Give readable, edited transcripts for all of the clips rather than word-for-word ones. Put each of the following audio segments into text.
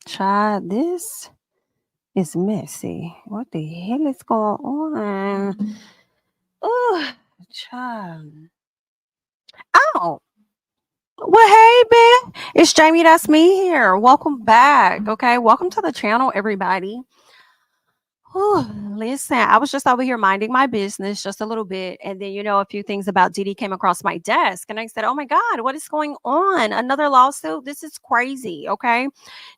Child, this is messy. What the hell is going on? Oh, child. Oh, well, hey, Ben. It's Jamie. That's me here. Welcome back. Okay. Welcome to the channel, everybody. Whew, listen, I was just over here minding my business just a little bit. And then, a few things about Diddy came across my desk. And I said, oh my God, what is going on? Another lawsuit? This is crazy. Okay.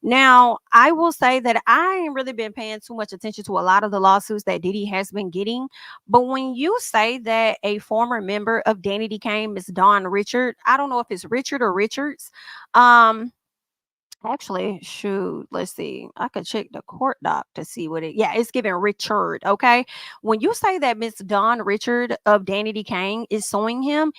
Now, I will say that I ain't really been paying too much attention to a lot of the lawsuits that Diddy has been getting. But when you say that a former member of Danny Kane, Miss Dawn Richard, I don't know if it's Richard or Richards, um, actually, shoot, let's see. I could check the court doc to see what yeah, it's giving Richard. Okay. When you say that Miss Dawn Richard of Danny Kane is suing him,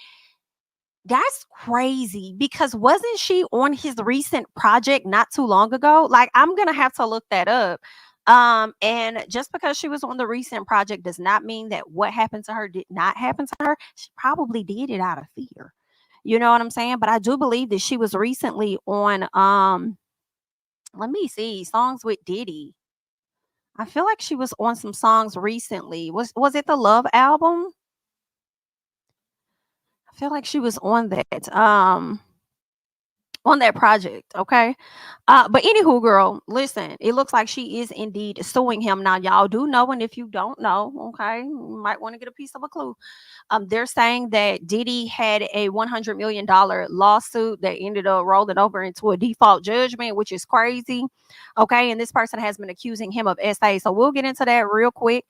that's crazy because wasn't she on his recent project not too long ago? Like, I'm gonna have to look that up. And just because she was on the recent project does not mean that what happened to her did not happen to her. She probably did it out of fear. You know what I'm saying? But I do believe that she was recently on let me see, songs with Diddy. I feel like she was on some songs recently. Was it the Love album? I feel like she was on that project, okay? But anywho, girl, listen, it looks like she is indeed suing him. Now, y'all do know, and if you don't know, okay, you might want to get a piece of a clue. They're saying that Diddy had a $100 million lawsuit that ended up rolling over into a default judgment, which is crazy. Okay, and this person has been accusing him of SA. So we'll get into that real quick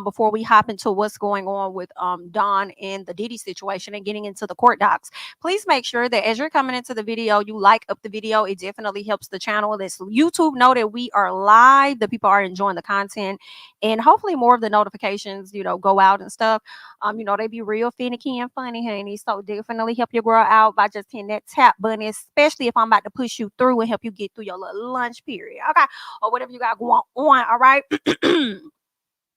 before we hop into what's going on with Don and the Diddy situation and getting into the court docs. Please make sure that as you're coming into the video, you like up the video. It definitely helps the channel. This YouTube know that we are live. The people are enjoying the content, and hopefully more of the notifications, go out and stuff. They be real finicky and funny, honey. So definitely help your girl out by just hitting that tap button, especially if I'm about to push you through and help you get through your little lunch period. Okay. Or whatever you got going on. All right.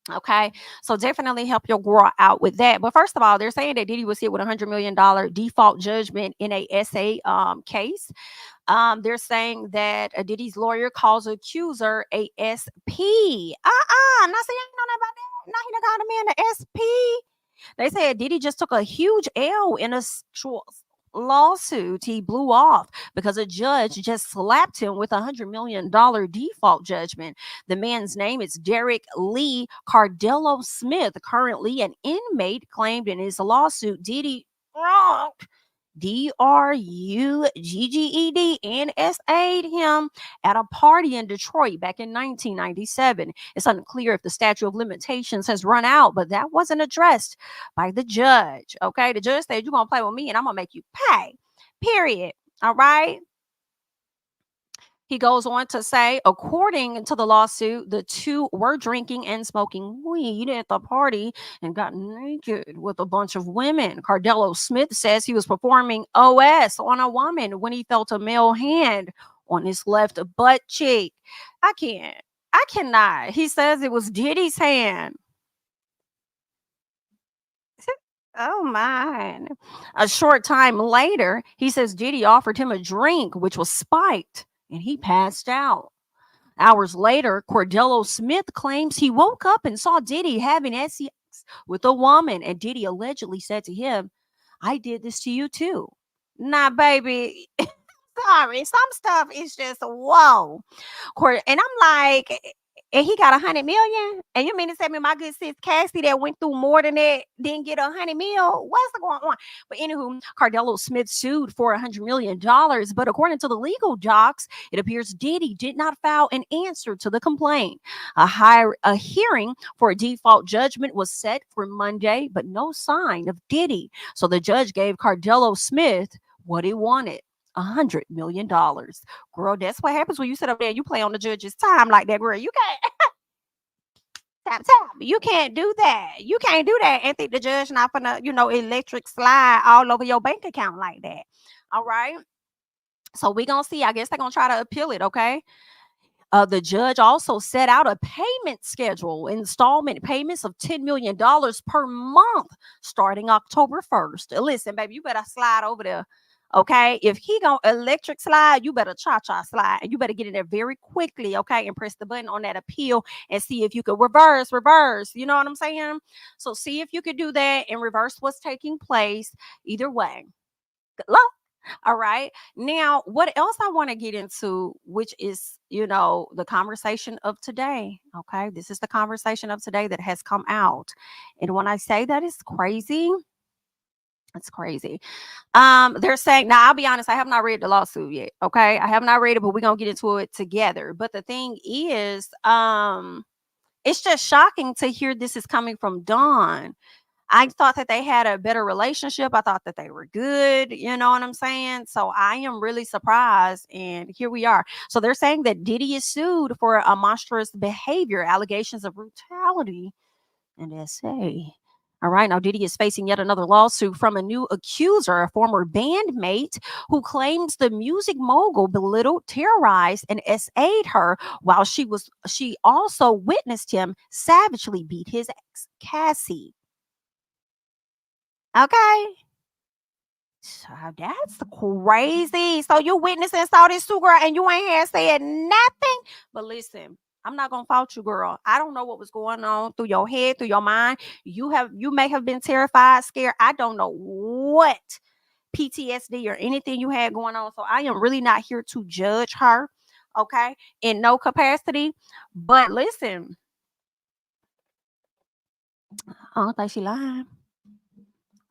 Okay, so definitely help your girl out with that. But first of all, they're saying that Diddy was hit with $100 million default judgment in a SA case. They're saying that Diddy's lawyer calls accuser a SP. I'm not saying nothing about that. Now he done called a man an SP. They said Diddy just took a huge L in a lawsuit he blew off because a judge just slapped him with $100 million default judgment. The man's name is Derek Lee Cardello Smith, currently an inmate, claimed in his lawsuit Diddy DRUGGEDNSA'd him at a party in Detroit back in 1997. It's unclear if the statute of limitations has run out, but that wasn't addressed by the judge. Okay, the judge said, you're going to play with me and I'm going to make you pay. Period. All right. He goes on to say, according to the lawsuit, the two were drinking and smoking weed at the party and got naked with a bunch of women. Cardello Smith says he was performing OS on a woman when he felt a male hand on his left butt cheek. I cannot. He says it was Diddy's hand. Oh my. A short time later, he says Diddy offered him a drink, which was spiked, and he passed out. Hours later, Cordello Smith claims he woke up and saw Diddy having sex with a woman, and Diddy allegedly said to him, I did this to you too. Nah, baby. Sorry. Some stuff is just whoa. And I'm like, and he got 100 million. And you mean to tell me my good sis Cassie that went through more than that didn't get 100 mil? What's going on? But anywho, Cardello Smith sued for $100 million. But according to the legal docs, it appears Diddy did not file an answer to the complaint. A hearing for a default judgment was set for Monday, but no sign of Diddy. So the judge gave Cardello Smith what he wanted. $100 million. Girl, that's what happens when you sit up there and you play on the judge's time like that, girl. You can't tap. You can't do that. You can't do that and think the judge not gonna, electric slide all over your bank account like that. All right. So we gonna see. I guess they're gonna try to appeal it, okay? The judge also set out a payment schedule, installment payments of $10 million per month starting October 1st. Listen, baby, you better slide over there. Okay, if he gonna electric slide, you better cha-cha slide, and you better get in there very quickly, okay, and press the button on that appeal and see if you could reverse. You know what I'm saying? So see if you could do that and reverse what's taking place. Either way, good luck. All right. Now, what else I want to get into, which is, the conversation of today. Okay. This is the conversation of today that has come out. And when I say that it's crazy, it's crazy. They're saying, now I'll be honest, I have not read the lawsuit yet. Okay. I have not read it, but we're gonna get into it together. But the thing is, it's just shocking to hear this is coming from Dawn. I thought that they had a better relationship. I thought that they were good. You know what I'm saying? So I am really surprised. And here we are. So they're saying that Diddy is sued for a monstrous behavior, allegations of brutality and SA. All right, now Diddy is facing yet another lawsuit from a new accuser, a former bandmate who claims the music mogul belittled, terrorized, and SA'd her while she also witnessed him savagely beat his ex, Cassie. Okay. So that's crazy. So you witnessed and saw this too, girl, and you ain't had said nothing. But listen, I'm not gonna fault you, girl. I don't know what was going on through your head, through your mind. You may have been terrified, scared. I don't know what PTSD or anything you had going on. So I am really not here to judge her, okay, in no capacity. But listen, I don't think she lying.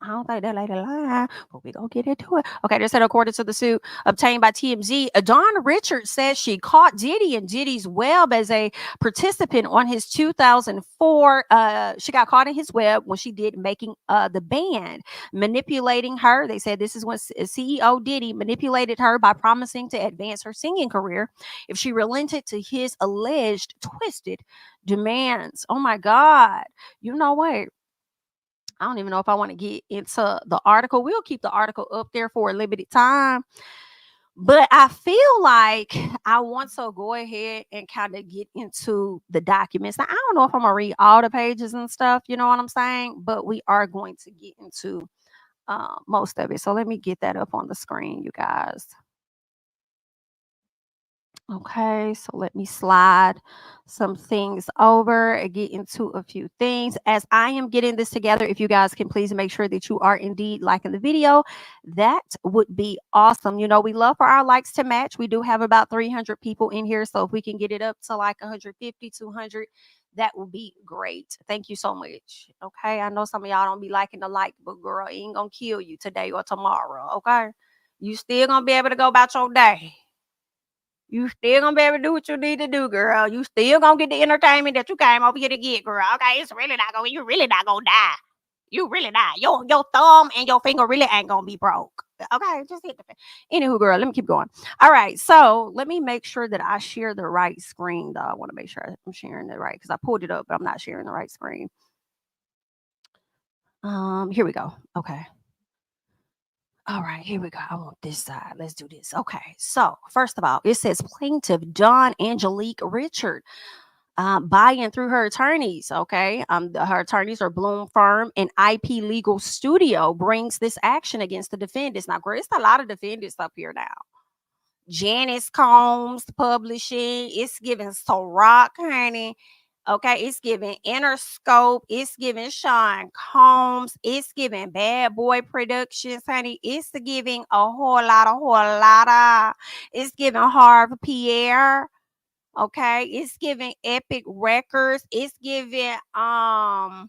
I don't think that lady lying, but we gonna get into it. Okay, they said according to the suit obtained by TMZ, Dawn Richards says she caught Diddy and Diddy's web as a participant on his 2004. She got caught in his web when she did making the band, manipulating her. They said this is when CEO Diddy manipulated her by promising to advance her singing career if she relented to his alleged twisted demands. Oh my God! You know what? I don't even know if I want to get into the article. We'll keep the article up there for a limited time. But I feel like I want to go ahead and kind of get into the documents. Now, I don't know if I'm going to read all the pages and stuff, you know what I'm saying? But we are going to get into most of it. So let me get that up on the screen, you guys. Okay, so let me slide some things over and get into a few things. As I am getting this together, if you guys can please make sure that you are indeed liking the video, that would be awesome. We love for our likes to match. We do have about 300 people in here, so if we can get it up to like 150, 200, that would be great. Thank you so much. Okay, I know some of y'all don't be liking the like, but girl, it ain't gonna kill you today or tomorrow. Okay, you still gonna be able to go about your day. You still gonna be able to do what you need to do, girl. You still gonna get the entertainment that you came over here to get, girl. Okay, you really not gonna die. You really not. Your thumb and your finger really ain't gonna be broke. Okay, just hit the anywho, girl. Let me keep going. All right, so let me make sure that I share the right screen, though. I want to make sure I'm sharing it right because I pulled it up, but I'm not sharing the right screen. Here we go. Okay. All right, here we go. I want this side. Let's do this. Okay. So, first of all, it says plaintiff Dawn Angelique Richard buying through her attorneys. Okay. Her attorneys are Bloom Firm and IP Legal Studio brings this action against the defendants. Now, girl, it's a lot of defendants up here now. Janice Combs Publishing. It's giving Ciroc, honey. Okay, it's giving Interscope. It's giving Sean Combs. It's giving Bad Boy Productions, honey. It's giving a whole lot of. It's giving Harvey Pierre. Okay, it's giving Epic Records. It's giving I'm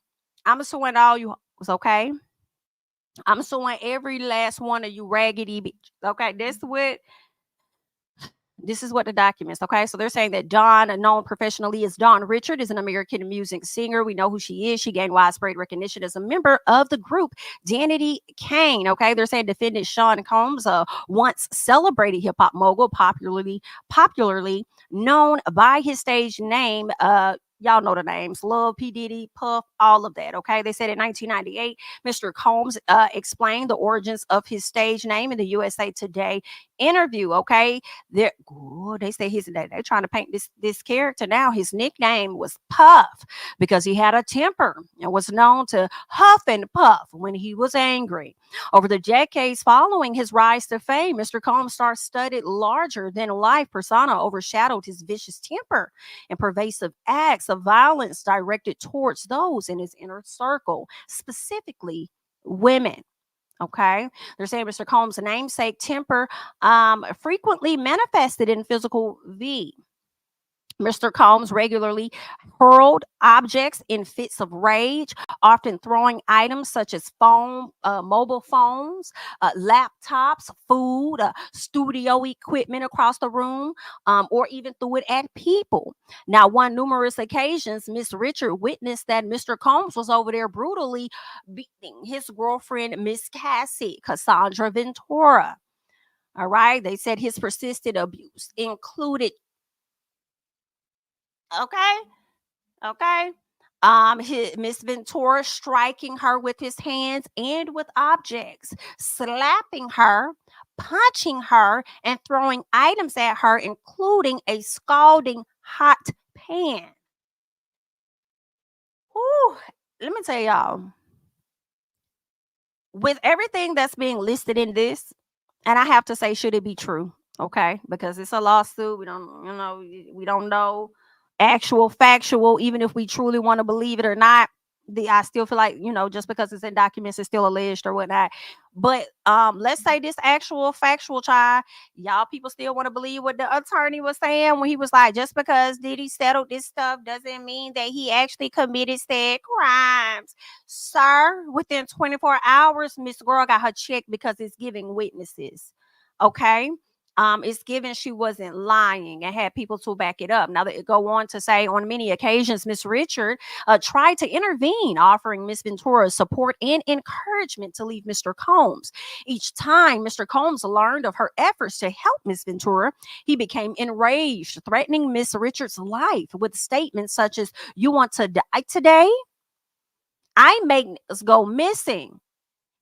suing all you. Okay, I'm suing every last one of you raggedy bitch. Okay, this is what the documents. Okay, so they're saying that Dawn, known professionally as Dawn Richard, is an American music singer. We know who she is. She gained widespread recognition as a member of the group Danity Kane. Okay, they're saying defendant Sean Combs, once celebrated hip hop mogul, popularly known by his stage name. Y'all know the names: Love, P. Diddy, Puff, all of that. Okay, they said in 1998, Mr. Combs explained the origins of his stage name in the USA Today interview. Okay, they say they're trying to paint this character now. His nickname was Puff because he had a temper and was known to huff and puff when he was angry. Over the decades following his rise to fame, Mr. Combs' star-studded larger than life persona overshadowed his vicious temper and pervasive acts of violence directed towards those in his inner circle, specifically women. Okay. They're saying Mr. Combs' namesake temper frequently manifested in physical V. Mr. Combs regularly hurled objects in fits of rage, often throwing items such as mobile phones, laptops, food, studio equipment across the room, or even threw it at people. Now, on numerous occasions, Miss Richard witnessed that Mr. Combs was over there brutally beating his girlfriend, Miss Cassandra Ventura. All right. They said his persistent abuse included, okay, okay. Miss Ventura striking her with his hands and with objects, slapping her, punching her, and throwing items at her, including a scalding hot pan. Whew, let me tell y'all, with everything that's being listed in this, and I have to say, should it be true? Okay, because it's a lawsuit. We don't know actual factual, even if we truly want to believe it or not. I still feel like, just because it's in documents, it's still alleged or whatnot. But let's say this actual factual child, y'all people still want to believe what the attorney was saying when he was like, just because Diddy settled this stuff doesn't mean that he actually committed said crimes. Sir, within 24 hours, Miss Girl got her check because it's giving witnesses. Okay. It's given she wasn't lying and had people to back it up. Now, they go on to say, on many occasions, Miss Richard tried to intervene, offering Miss Ventura support and encouragement to leave Mr. Combs. Each time Mr. Combs learned of her efforts to help Miss Ventura, he became enraged, threatening Miss Richard's life with statements such as, "You want to die today? I make us go missing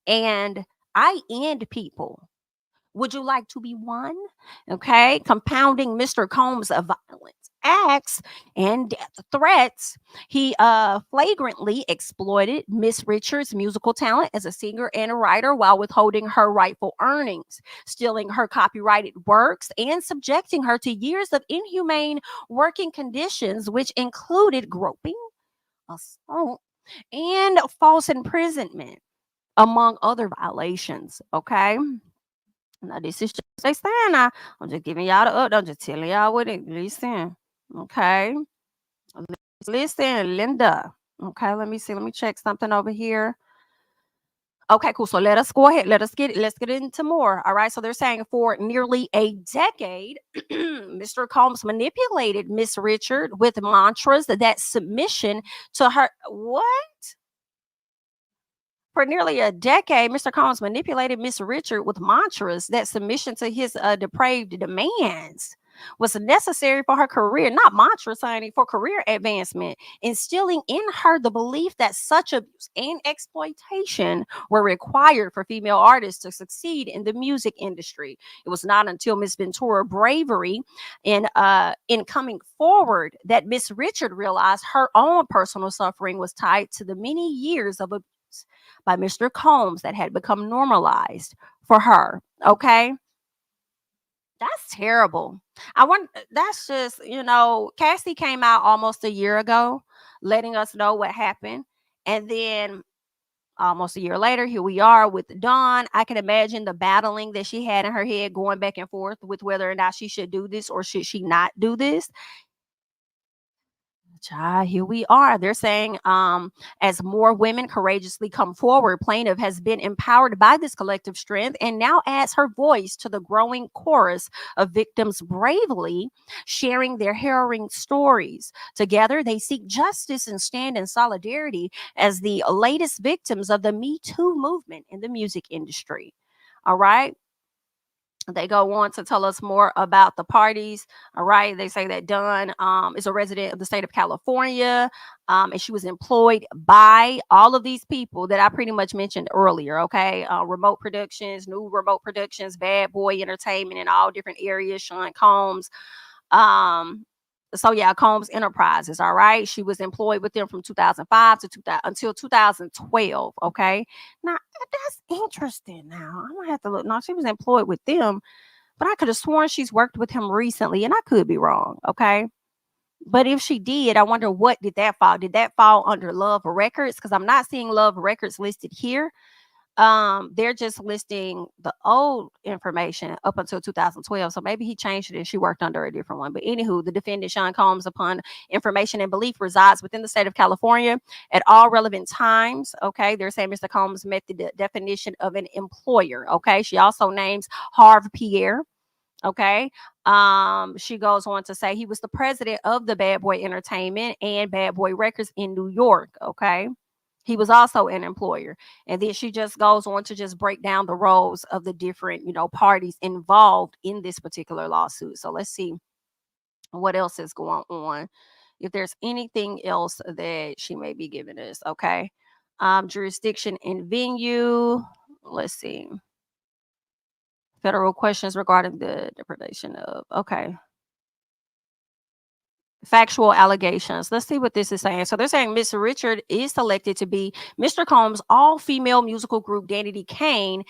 and I end people. Would you like to be one?" Okay. Compounding Mr. Combs' violent acts and death threats, he flagrantly exploited Miss Richards' musical talent as a singer and a writer while withholding her rightful earnings, stealing her copyrighted works, and subjecting her to years of inhumane working conditions, which included groping, assault, and false imprisonment, among other violations. Okay. Now, this is just they saying now. I'm just giving y'all the update. I'm just telling y'all what it listen. Okay. Listen, Linda. Okay, let me see. Let me check something over here. Okay, cool. So let us go ahead. Let's get into more. All right. So they're saying for nearly a decade, Mr. Combs manipulated Miss Richard with mantras that submission to her. What? For nearly a decade, Mr. Combs manipulated Miss Richard with mantras that submission to his depraved demands was necessary for her career, not mantras, honey, for career advancement, instilling in her the belief that such abuse and exploitation were required for female artists to succeed in the music industry. It was not until Miss Ventura's bravery in coming forward that Miss Richard realized her own personal suffering was tied to the many years of abuse by Mr. Combs that had become normalized for her. Okay. That's terrible. I want that's just, Cassie came out almost a year ago, letting us know what happened. And then almost a year later, here we are with Dawn. I can imagine the battling that she had in her head going back and forth with whether or not she should do this or should she not do this. Child, here we are. They're saying, as more women courageously come forward, plaintiff has been empowered by this collective strength and now adds her voice to the growing chorus of victims bravely sharing their harrowing stories. Together, they seek justice and stand in solidarity as the latest victims of the Me Too movement in the music industry. All right. They go on to tell us more about the parties. All right. They say that Dunn is a resident of the state of California, and she was employed by all of these people that I pretty much mentioned earlier. Okay. Remote Productions, New Remote Productions, Bad Boy Entertainment in all different areas, Sean Combs. Um, so yeah, Combs Enterprises. All right. She was employed with them from 2005 to 2000 until 2012. Okay. Now that's interesting. Now I'm gonna have to look. Now she was employed with them, but I could have sworn she's worked with him recently, and I could be wrong. Okay. But if she did, I wonder what did that fall? Did that fall under Love Records? Because I'm not seeing Love Records listed here. They're just listing the old information up until 2012. So maybe he changed it and she worked under a different one. But anywho, the defendant Sean Combs, upon information and belief, resides within the state of California at all relevant times. Okay, they're saying Mr. Combs met the definition of an employer. Okay, she also names Harv Pierre. Okay. She goes on to say he was the president of the Bad Boy Entertainment and Bad Boy Records in New York. Okay. He was also an employer. And then she just goes on to just break down the roles of the different, parties involved in this particular lawsuit. So let's see what else is going on. If there's anything else that she may be giving us. Okay. Jurisdiction and venue. Let's see. Federal questions regarding the depredation of, okay. Factual allegations. Let's see what this is saying. So they're saying Miss Richard is selected to be Mr. Combs' all-female musical group, Danity Kane.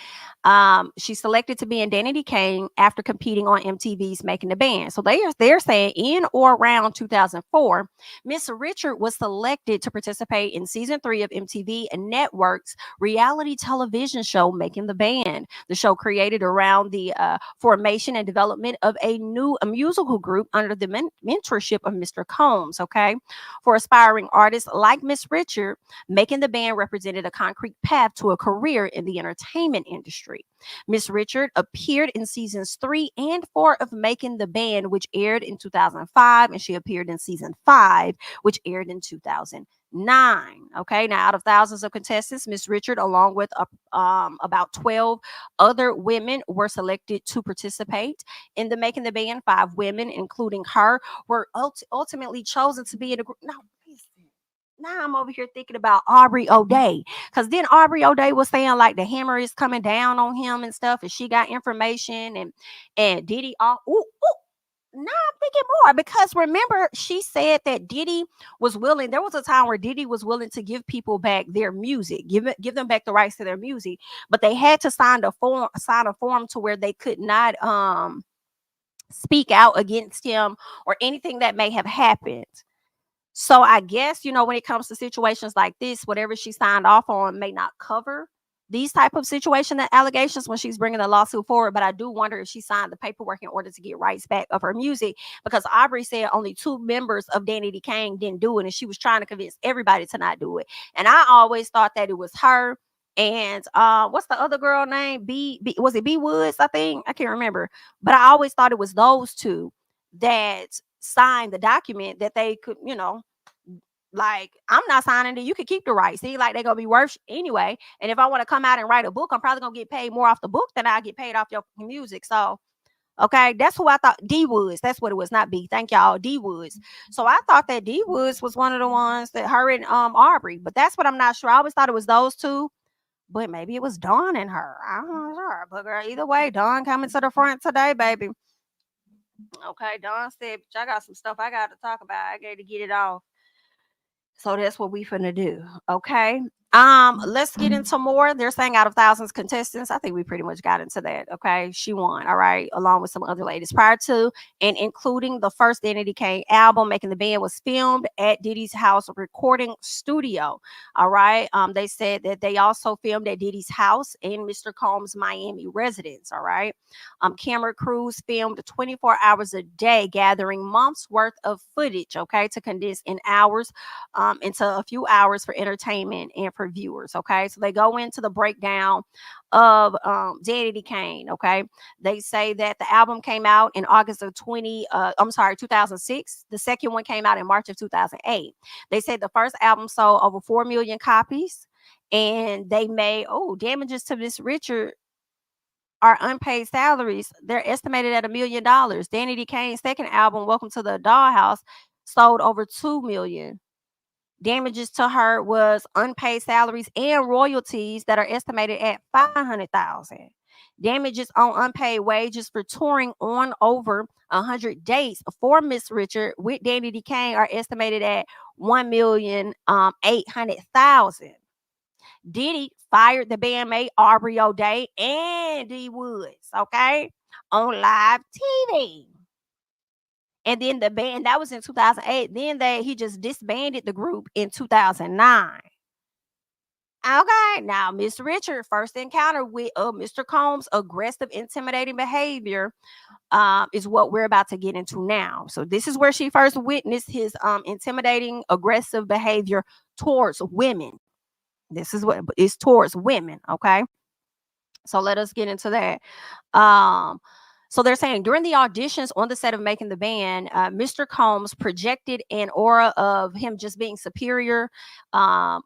She's selected to be in Danity Kane after competing on MTV's Making the Band. So they're saying in or around 2004, Miss Richard was selected to participate in season 3 of MTV and Network's reality television show Making the Band. The show created around the formation and development of a musical group under the mentorship of Mr. Combs. Okay, for aspiring artists like Miss Richard, Making the Band represented a concrete path to a career in the entertainment industry. Miss Richard appeared in seasons 3 and 4 of Making the Band, which aired in 2005, and she appeared in season 5, which aired in 2009. Okay, now out of thousands of contestants, Miss Richard, along with about 12 other women, were selected to participate in the Making the Band. 5 women, including her, were ultimately chosen to be in a group. Now, listen. Now I'm over here thinking about Aubrey O'Day, because then Aubrey O'Day was saying like the hammer is coming down on him and stuff, and she got information and Diddy. Now I'm thinking more, because remember she said that Diddy was willing. There was a time where Diddy was willing to give people back their music, give them back the rights to their music, but they had to sign a form to where they could not speak out against him or anything that may have happened. So I guess, when it comes to situations like this, whatever she signed off on may not cover these type of situation and allegations when she's bringing the lawsuit forward. But I do wonder if she signed the paperwork in order to get rights back of her music, because Aubrey said only 2 members of Danity Kane didn't do it, and she was trying to convince everybody to not do it. And I always thought that it was her and what's the other girl name? Was it B Woods? I think, I can't remember, but I always thought it was those 2 that signed the document that they could, like, I'm not signing it. You could keep the rights. See, like, they're gonna be worth anyway. And if I want to come out and write a book, I'm probably gonna get paid more off the book than I get paid off your music. So, okay, that's who I thought. D Woods, that's what it was, not B. Thank y'all, D Woods. So I thought that D Woods was one of the ones that her and Aubrey, but that's what I'm not sure. I always thought it was those 2, but maybe it was Dawn and her. I'm not sure. But girl, either way, Dawn coming to the front today, baby. Okay, Dawn said, "Bitch, I got some stuff I got to talk about. I got to get it off." So that's what we finna do. Okay. Let's get into more. They're saying out of thousands contestants. I think we pretty much got into that. Okay. She won. All right. Along with some other ladies prior to and including the first Danity Kane album, Making the Band, was filmed at Diddy's house recording studio. All right. They said that they also filmed at Diddy's house in Mr. Combs' Miami residence. All right. Camera crews filmed 24 hours a day, gathering months worth of footage. Okay. To condense in hours into a few hours for entertainment and for viewers. Okay, so they go into the breakdown of Danity Kane. Okay, they say that the album came out in August of 2006. The second one came out in March of 2008. They said the first album sold over 4 million copies, and they made damages to Miss Richard are unpaid salaries. They're estimated at $1 million. Danity Kane's second album, Welcome to the Dollhouse, sold over 2 million. Damages to her was unpaid salaries and royalties that are estimated at 500,000. Damages on unpaid wages for touring on over 100 dates for Miss Richard with Danity Kane are estimated at 1,800,000. Diddy fired the bandmate Aubrey O'Day and D Woods, okay, on live TV. And then the band, that was in 2008. Then he just disbanded the group in 2009. Okay, now Miss Richard first encounter with Mr. Combs' aggressive, intimidating behavior is what we're about to get into now. So this is where she first witnessed his intimidating, aggressive behavior towards women. This is what is towards women. Okay, so let us get into that. So they're saying during the auditions on the set of Making the Band, Mr. Combs projected an aura of him just being superior,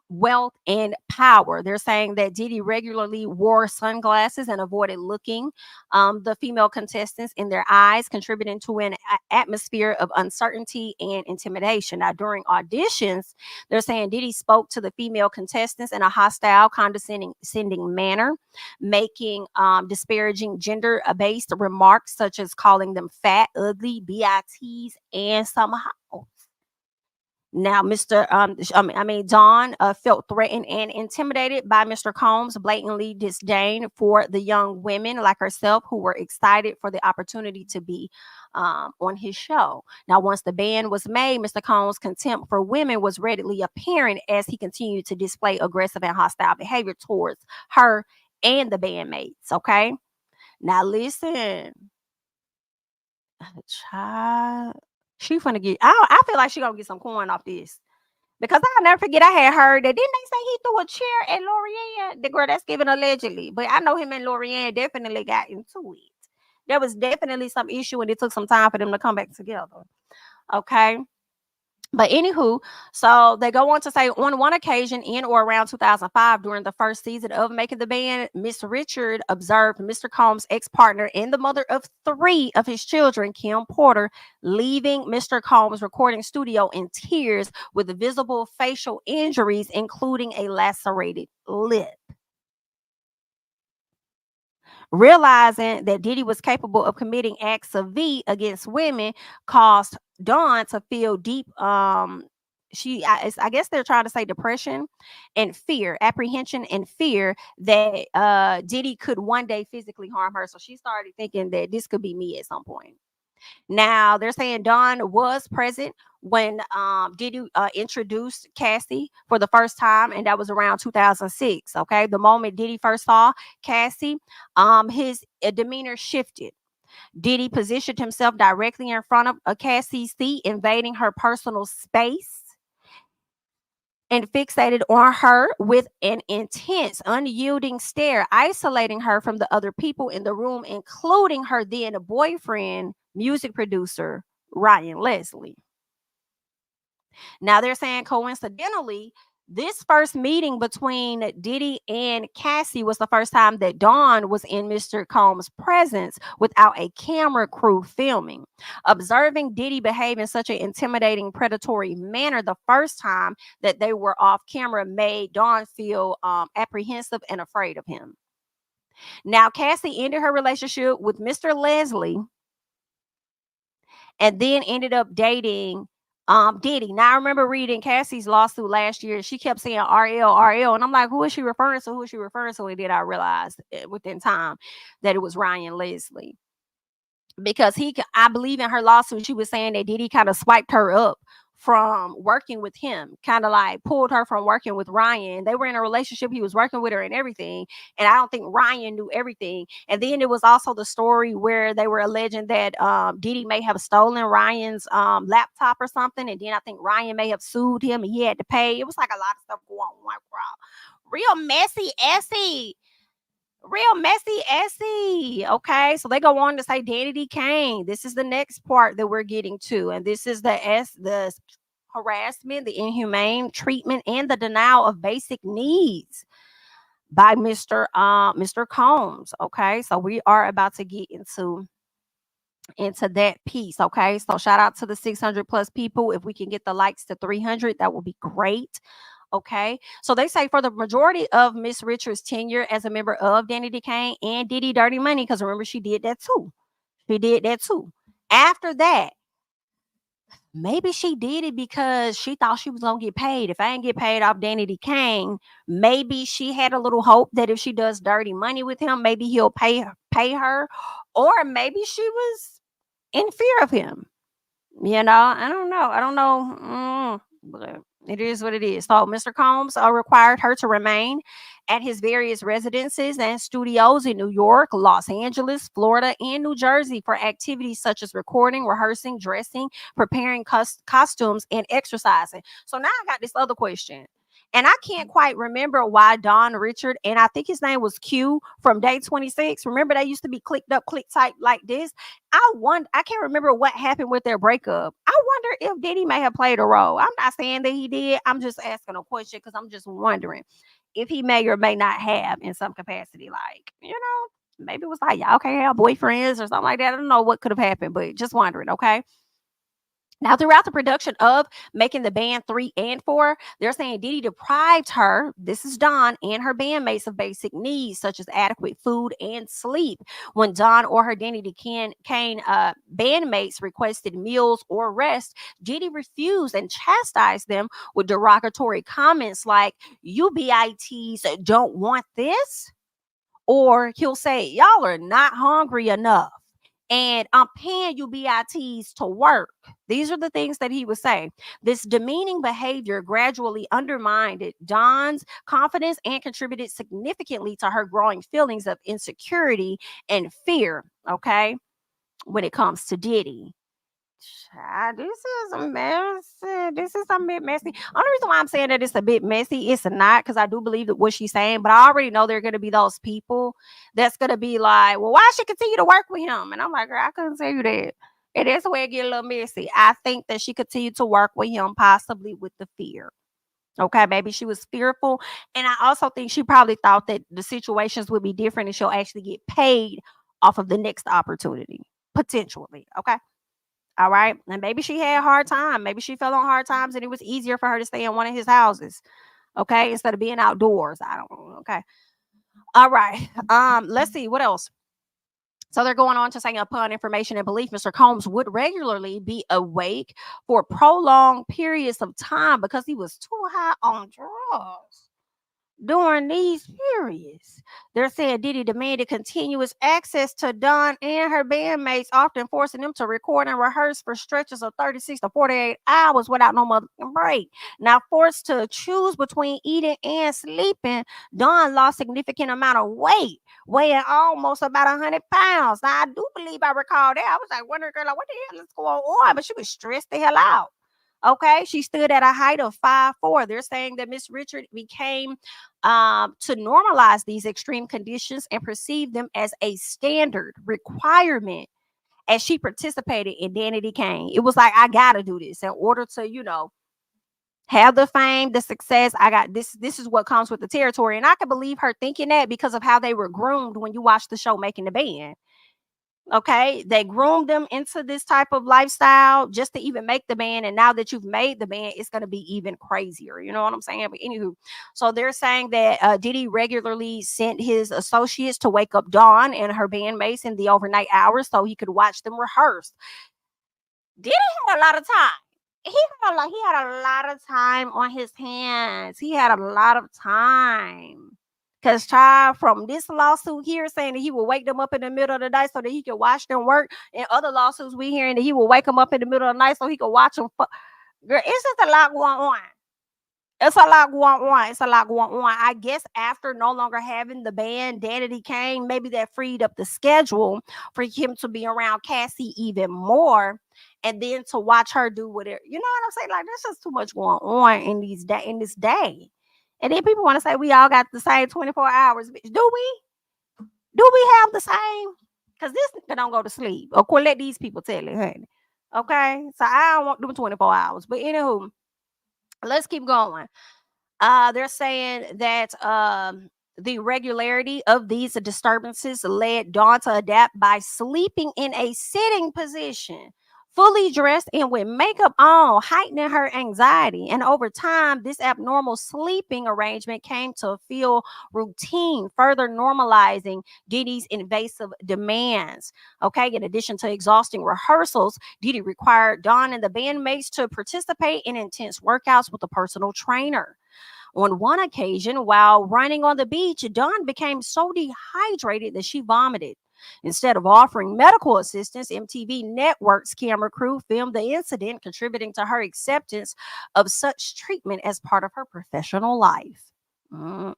wealth, and power. They're saying that Diddy regularly wore sunglasses and avoided looking the female contestants in their eyes, contributing to an atmosphere of uncertainty and intimidation. Now, during auditions, they're saying Diddy spoke to the female contestants in a hostile, condescending manner, making disparaging gender-based remarks such as calling them fat, ugly, BITs, and somehow. Now, Don felt threatened and intimidated by Mr. Combs' blatantly disdain for the young women like herself who were excited for the opportunity to be on his show. Now, once the band was made, Mr. Combs' contempt for women was readily apparent as he continued to display aggressive and hostile behavior towards her and the bandmates. Okay, now listen, child, she finna get. I feel like she gonna get some coin off this because I'll never forget. I had heard that didn't they say he threw a chair at Lorianne, the girl that's given allegedly, but I know him and Lorianne definitely got into it. There was definitely some issue, and it took some time for them to come back together. Okay. But anywho, so they go on to say on one occasion in or around 2005, during the first season of Making the Band, Miss Richard observed Mr. Combs' ex-partner and the mother of 3 of his children, Kim Porter, leaving Mr. Combs' recording studio in tears with visible facial injuries, including a lacerated lip. Realizing that Diddy was capable of committing acts of V against women caused Dawn to feel deep I guess they're trying to say depression and fear, apprehension and fear that Diddy could one day physically harm her. So she started thinking that this could be me at some point. Now they're saying Dawn was present when Diddy introduced Cassie for the first time, and that was around 2006. Okay, the moment Diddy first saw Cassie, his demeanor shifted. Diddy positioned himself directly in front of Cassie's seat, invading her personal space and fixated on her with an intense, unyielding stare, isolating her from the other people in the room, including her then boyfriend, music producer Ryan Leslie. Now they're saying coincidentally, this first meeting between Diddy and Cassie was the first time that Dawn was in Mr. Combs' presence without a camera crew filming. Observing Diddy behave in such an intimidating, predatory manner the first time that they were off camera made Dawn feel apprehensive and afraid of him. Now, Cassie ended her relationship with Mr. Leslie and then ended up dating Diddy. Now I remember reading Cassie's lawsuit last year. She kept saying RL, and I'm like, who is she referring to? Who is she referring to? And then I realized within time that it was Ryan Leslie. Because I believe in her lawsuit, she was saying that Diddy kind of swiped her up from working with him, kind of like pulled her from working with Ryan. They were in a relationship. He was working with her and everything. And I don't think Ryan knew everything. And then there was also the story where they were alleging that Diddy may have stolen Ryan's laptop or something. And then I think Ryan may have sued him and he had to pay. It was like a lot of stuff going on. Like, wow, real messy, essy. Okay, so they go on to say Danity Kane. This is the next part that we're getting to, and this is the harassment, the inhumane treatment, and the denial of basic needs. by Mr. Combs. Okay, so we are about to get into that piece. Okay, so shout out to the 600 plus people. If we can get the likes to 300, that would be great. Okay, so they say for the majority of Miss Richards' tenure as a member of Danny Kane and Diddy Dirty Money, because remember she did that too. She did that too. After that, maybe she did it because she thought she was gonna get paid. If I ain't get paid off Danny Kane, maybe she had a little hope that if she does Dirty Money with him, maybe he'll pay her, or maybe she was in fear of him. I don't know. I don't know. But it is what it is. So Mr. Combs required her to remain at his various residences and studios in New York, Los Angeles, Florida, and New Jersey for activities such as recording, rehearsing, dressing, preparing costumes, and exercising. So now I got this other question. And I can't quite remember why Don Richard, and I think his name was Q from Day 26. Remember, they used to be clicked up, click type like this. I can't remember what happened with their breakup. I wonder if Diddy may have played a role. I'm not saying that he did. I'm just asking a question because I'm just wondering if he may or may not have in some capacity. Like, maybe it was like y'all can't have boyfriends or something like that. I don't know what could have happened, but just wondering, okay? Now, throughout the production of making the band 3 and 4, they're saying Diddy deprived her, this is Dawn, and her bandmates of basic needs such as adequate food and sleep. When Dawn or her Danny Kane bandmates requested meals or rest, Diddy refused and chastised them with derogatory comments like, "You BITs don't want this?" Or he'll say, "Y'all are not hungry enough. And I'm paying you BITs to work." These are the things that he would say. This demeaning behavior gradually undermined Dawn's confidence and contributed significantly to her growing feelings of insecurity and fear, okay, when it comes to Diddy. Child, this is a mess. This is a bit messy. Only reason why I'm saying that it's a bit messy, it's not because I do believe that what she's saying, but I already know there are going to be those people that's going to be like, "Well, why she continue to work with him?" And I'm like, "Girl, I couldn't tell you that." It is where it get a little messy. I think that she continued to work with him, possibly with the fear. Okay, maybe she was fearful. And I also think she probably thought that the situations would be different and she'll actually get paid off of the next opportunity, potentially. Okay. All right. And maybe she had a hard time. Maybe she fell on hard times and it was easier for her to stay in one of his houses. Okay. Instead of being outdoors. I don't know. Okay. All right. Let's see what else. So they're going on to saying upon information and belief, Mr. Combs would regularly be awake for prolonged periods of time because he was too high on drugs. During these periods, they're saying Diddy demanded continuous access to Dawn and her bandmates, often forcing them to record and rehearse for stretches of 36 to 48 hours without no motherfucking break. Now, forced to choose between eating and sleeping, Dawn lost significant amount of weight, weighing almost about 100 pounds. Now, I do believe I recall that. I was like, wondering, girl, like, what the hell is going on? But she was stressed the hell out. Okay, she stood at a height of 5'4". They're saying that Miss Richard became to normalize these extreme conditions and perceive them as a standard requirement as she participated in Danny Kane. It was like, I gotta do this in order to, have the fame, the success. I got this. This is what comes with the territory. And I can believe her thinking that because of how they were groomed when you watch the show Making the Band. Okay, they groomed them into this type of lifestyle just to even make the band. And now that you've made the band, it's going to be even crazier. You know what I'm saying? But anywho, so they're saying that Diddy regularly sent his associates to wake up Dawn and her bandmates in the overnight hours so he could watch them rehearse. Diddy had a lot of time. He had a lot of time on his hands. He had a lot of time. Because, child, from this lawsuit here saying that he will wake them up in the middle of the night so that he can watch them work, and other lawsuits we hearing that he will wake them up in the middle of the night so he can watch them. Girl, it's just a lot going on. It's a lot going on. It's a lot going on. I guess after no longer having the band, Danny Kane, maybe that freed up the schedule for him to be around Cassie even more, and then to watch her do whatever. You know what I'm saying? Like, there's just too much going on in this day. And then people want to say we all got the same 24 hours. Bitch, do we? Do we have the same? Because this nigga don't go to sleep. Of course, let these people tell it, honey. Okay? So I don't want them 24 hours. But anywho, let's keep going. They're saying that The regularity of these disturbances led Dawn to adapt by sleeping in a sitting position, fully dressed and with makeup on, heightening her anxiety. And over time, this abnormal sleeping arrangement came to feel routine, further normalizing Diddy's invasive demands. Okay, in addition to exhausting rehearsals, Diddy required Dawn and the bandmates to participate in intense workouts with a personal trainer. On one occasion, while running on the beach, Dawn became so dehydrated that she vomited. Instead of offering medical assistance, MTV Network's camera crew filmed the incident, contributing to her acceptance of such treatment as part of her professional life. Mm-mm.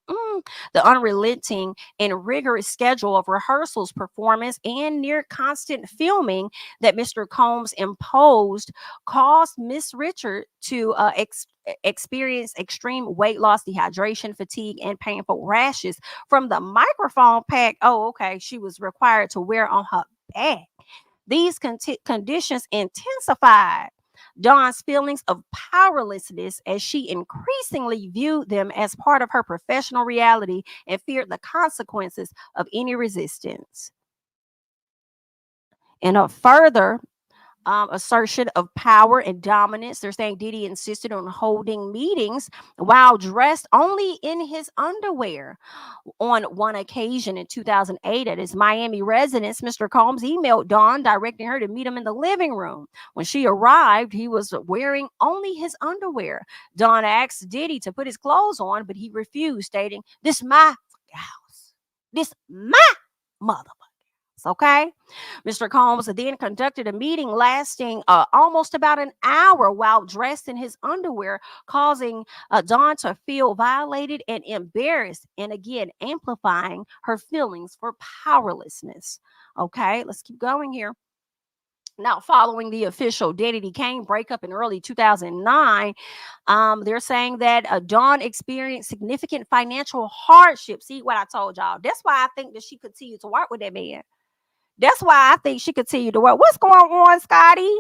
The unrelenting and rigorous schedule of rehearsals, performance, and near constant filming that Mr. Combs imposed caused Miss Richard to experience extreme weight loss, dehydration, fatigue, and painful rashes from the microphone pack. Oh, okay. She was required to wear on her back. These conditions intensified Dawn's feelings of powerlessness as she increasingly viewed them as part of her professional reality and feared the consequences of any resistance. In a further assertion of power and dominance, they're saying Diddy insisted on holding meetings while dressed only in his underwear. On one occasion in 2008 at his Miami residence, Mr. Combs emailed Dawn directing her to meet him in the living room. When she arrived, he was wearing only his underwear. Dawn asked Diddy to put his clothes on, but he refused, stating, "This my house. This my mother." Okay. Mr. Combs then conducted a meeting lasting almost about an hour while dressed in his underwear, causing Dawn to feel violated and embarrassed, and again, amplifying her feelings for powerlessness. Okay, let's keep going here. Now, following the official Diddy Kane breakup in early 2009, they're saying that Dawn experienced significant financial hardship. See what I told y'all? That's why I think that she continued to work with that man. That's why I think she continued to work. What's going on, Scotty?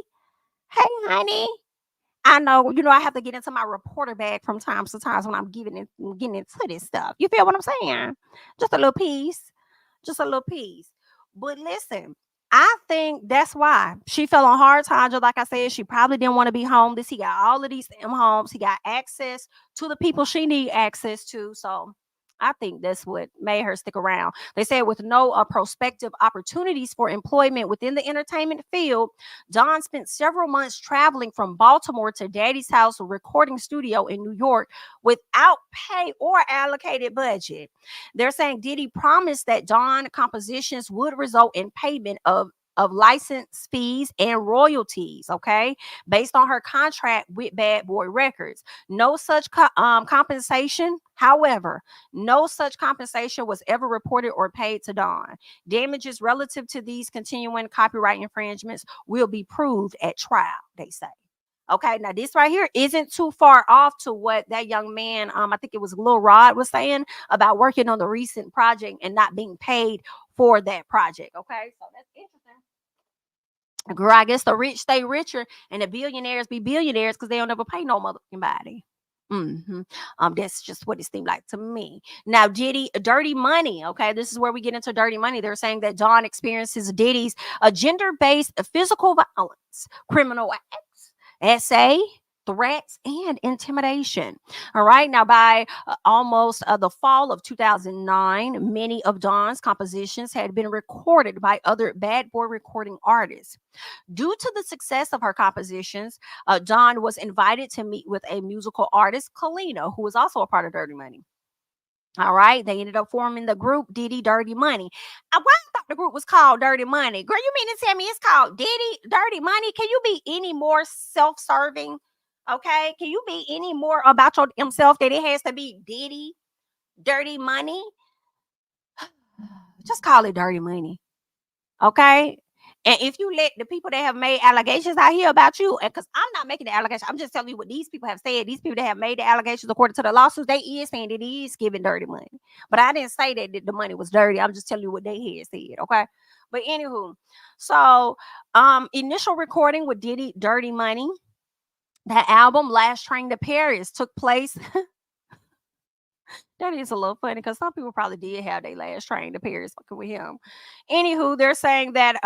Hey, honey. I know, I have to get into my reporter bag from time to time when I'm getting into this stuff. You feel what I'm saying? Just a little piece. Just a little piece. But listen, I think that's why she fell on hard times. Just like I said, she probably didn't want to be homeless. He got all of these homes. He got access to the people she need access to. So I think that's what made her stick around. They said with no prospective opportunities for employment within the entertainment field, Dawn spent several months traveling from Baltimore to Daddy's house recording studio in New York without pay or allocated budget. They're saying Diddy promised that Dawn compositions would result in payment of license fees and royalties, okay, based on her contract with Bad Boy Records. No such compensation, however, no such compensation was ever reported or paid to Dawn. Damages relative to these continuing copyright infringements will be proved at trial, they say. Okay, now this right here isn't too far off to what that young man, I think it was Lil Rod, was saying about working on the recent project and not being paid for that project. Okay, so that's interesting. Girl, I guess the rich stay richer and the billionaires be billionaires because they don't ever pay no motherfucking body. That's just what it seemed like to me. Now, Diddy, dirty money. Okay, this is where we get into dirty money. They're saying that Dawn experiences Diddy's gender-based physical violence, criminal acts, SA, threats, and intimidation. All right. Now, by almost the fall of 2009, many of Dawn's compositions had been recorded by other Bad Boy recording artists. Due to the success of her compositions, Dawn was invited to meet with a musical artist, Kalina, who was also a part of Dirty Money. All right, they ended up forming the group Diddy Dirty Money. Why I thought the group was called Dirty Money? Girl, you mean to tell me it's called Diddy Dirty Money? Can you be any more self-serving? Okay, can you be any more about your himself that it has to be Diddy Dirty Money? Just call it Dirty Money. Okay. And if you let the people that have made allegations out here about you, and because I'm not making the allegation, I'm just telling you what these people have said. These people that have made the allegations according to the lawsuits, they is saying that he is giving dirty money. But I didn't say that the money was dirty. I'm just telling you what they had said. Okay. But anywho, so initial recording with Diddy Dirty Money, that album Last Train to Paris took place That is a little funny because some people probably did have their last train to Paris fucking with him. Anywho, they're saying that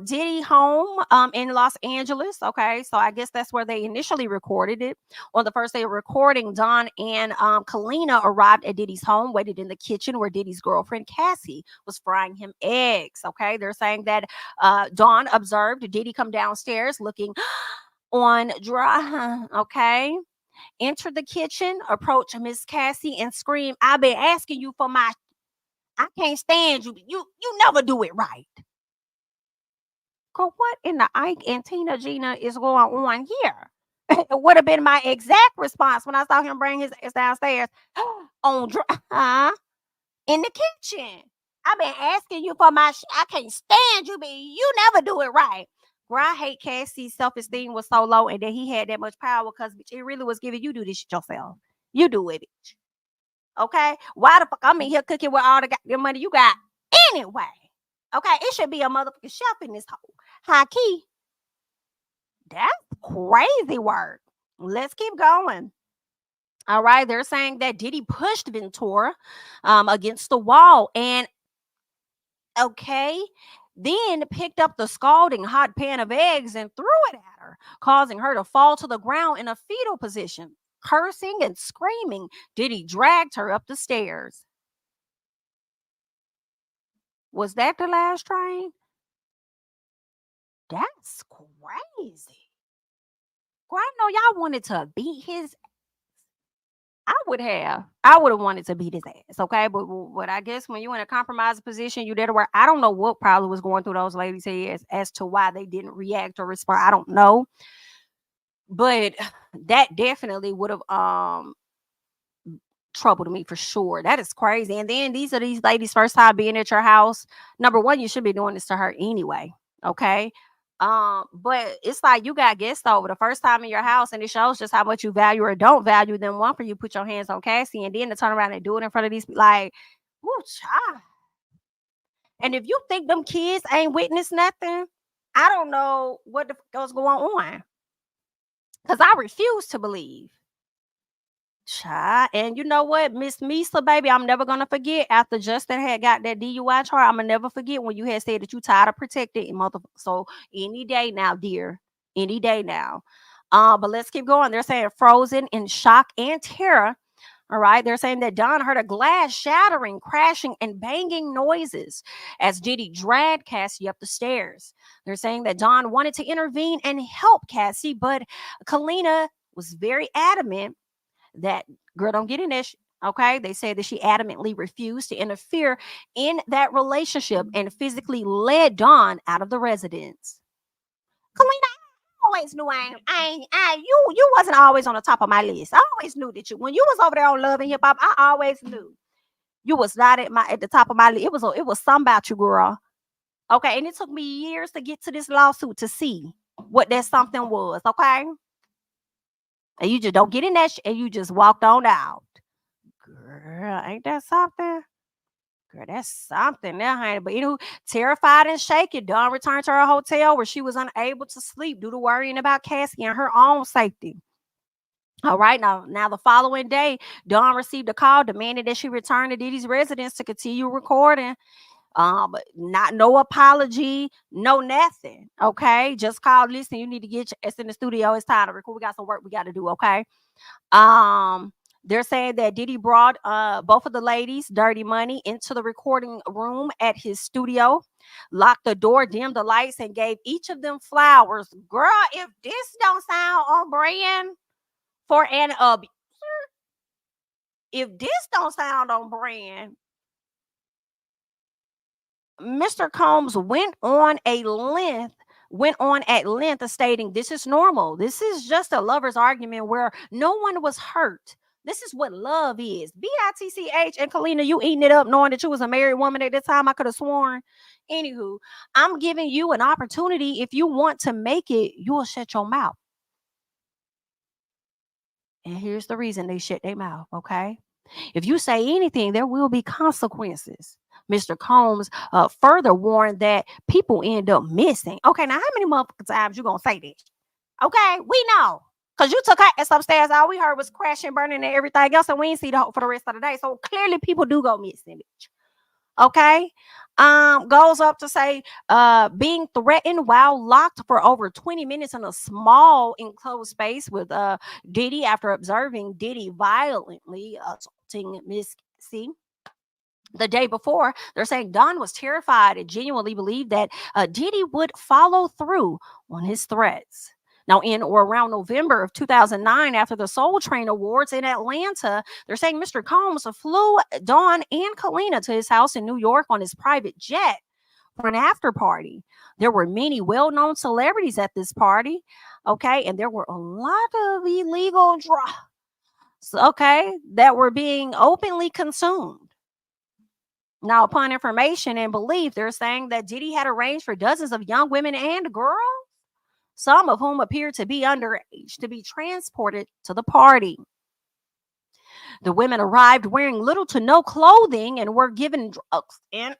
Diddy home in Los Angeles. Okay, so I guess that's where they initially recorded it. On the first day of recording, Don and Kalina arrived at Diddy's home, waited in the kitchen where Diddy's girlfriend Cassie was frying him eggs. Okay, they're saying that Dawn observed Diddy come downstairs looking on dry. Okay, enter the kitchen, approach Miss Cassie and scream, "I've been asking you for my, I can't stand you. You never do it right." Girl, what in the Ike and Tina Gina is going on here? It would have been my exact response when I saw him bring his ass downstairs on in the kitchen. I've been asking you for my I can't stand you, but you never do it right. Girl, I hate Cassie's self-esteem was so low and that he had that much power because bitch, it really was giving you do this shit yourself. You do it, bitch. Okay? Why the fuck I'm in here cooking with all the goddamn money you got anyway? Okay, it should be a motherfucking chef in this hole. High key. That's crazy work. Let's keep going. All right, they're saying that Diddy pushed Ventura against the wall and okay, then picked up the scalding hot pan of eggs and threw it at her, causing her to fall to the ground in a fetal position. Cursing and screaming, Diddy dragged her up the stairs. Was that the last train? That's crazy. Girl, I know y'all wanted to beat his. I would have wanted to beat his ass, okay? But I guess when you're in a compromised position, you there to where I don't know what probably was going through those ladies' heads as to why they didn't react or respond. I don't know. But that definitely would have troubled me for sure. That is crazy. And then these are these ladies' first time being at your house. Number one, you should be doing this to her anyway. Okay. But it's like you got guests over the first time in your house, and it shows just how much you value or don't value them. One for you put your hands on Cassie, and then to turn around and do it in front of these like, whoo, child. And if you think them kids ain't witnessed nothing, I don't know what the fuck was going on. Cause I refuse to believe. Child. And you know what, Miss Misa, baby, I'm never gonna forget after Justin had got that DUI charge. I'm gonna never forget when you had said that you tired of protected and mother. So any day now, dear, any day now. But let's keep going. They're saying frozen in shock and terror. All right, they're saying that Don heard a glass shattering, crashing, and banging noises as Diddy dragged Cassie up the stairs. They're saying that Don wanted to intervene and help Cassie, but Kalina was very adamant that girl don't get in that okay, they say that she adamantly refused to interfere in that relationship and physically led Dawn out of the residence. Kalina, I always knew you wasn't always on the top of my list. I always knew that when you was over there on Love and Hip Hop, I always knew you was not at the top of my list. It was something about you, girl. Okay, and it took me years to get to this lawsuit to see what that something was. Okay. And you just don't get in that and you just walked on out. Girl, ain't that something? Girl, that's something now, honey. But terrified and shaken, Dawn returned to her hotel where she was unable to sleep due to worrying about Cassie and her own safety. All right, now the following day, Dawn received a call demanding that she return to Diddy's residence to continue recording. But no apology, no nothing. Okay, just call. Listen, you need to get us in the studio. It's time to record. We got some work we got to do. Okay. They're saying that Diddy brought both of the ladies, Dirty Money, into the recording room at his studio, locked the door, dimmed the lights, and gave each of them flowers. Girl, if this don't sound on brand for an abuser, if this don't sound on brand, Mr. Combs went on at length stating this is normal. This is just a lover's argument where no one was hurt. This is what love is. BITCH and Kalina, you eating it up knowing that you was a married woman at the time. I could have sworn. Anywho, I'm giving you an opportunity. If you want to make it, you'll shut your mouth. And here's the reason they shut their mouth, okay? If you say anything, there will be consequences. Mr. Combs further warned that people end up missing. Okay, now how many motherfucking times you gonna say this? Okay, we know. Because you took her ass upstairs. All we heard was crashing, burning, and everything else. And we didn't see the hope for the rest of the day. So clearly people do go missing, bitch. Okay. Goes up to say being threatened while locked for over 20 minutes in a small enclosed space with Diddy after observing Diddy violently assaulting Miss C. The day before, they're saying Don was terrified and genuinely believed that Diddy would follow through on his threats. Now, in or around November of 2009, after the Soul Train Awards in Atlanta, they're saying Mr. Combs flew Dawn and Kalina to his house in New York on his private jet for an after party. There were many well-known celebrities at this party, okay, and there were a lot of illegal drugs, okay, that were being openly consumed. Now, upon information and belief, they're saying that Diddy had arranged for dozens of young women and girls, some of whom appeared to be underage, to be transported to the party. The women arrived wearing little to no clothing and were given drugs. And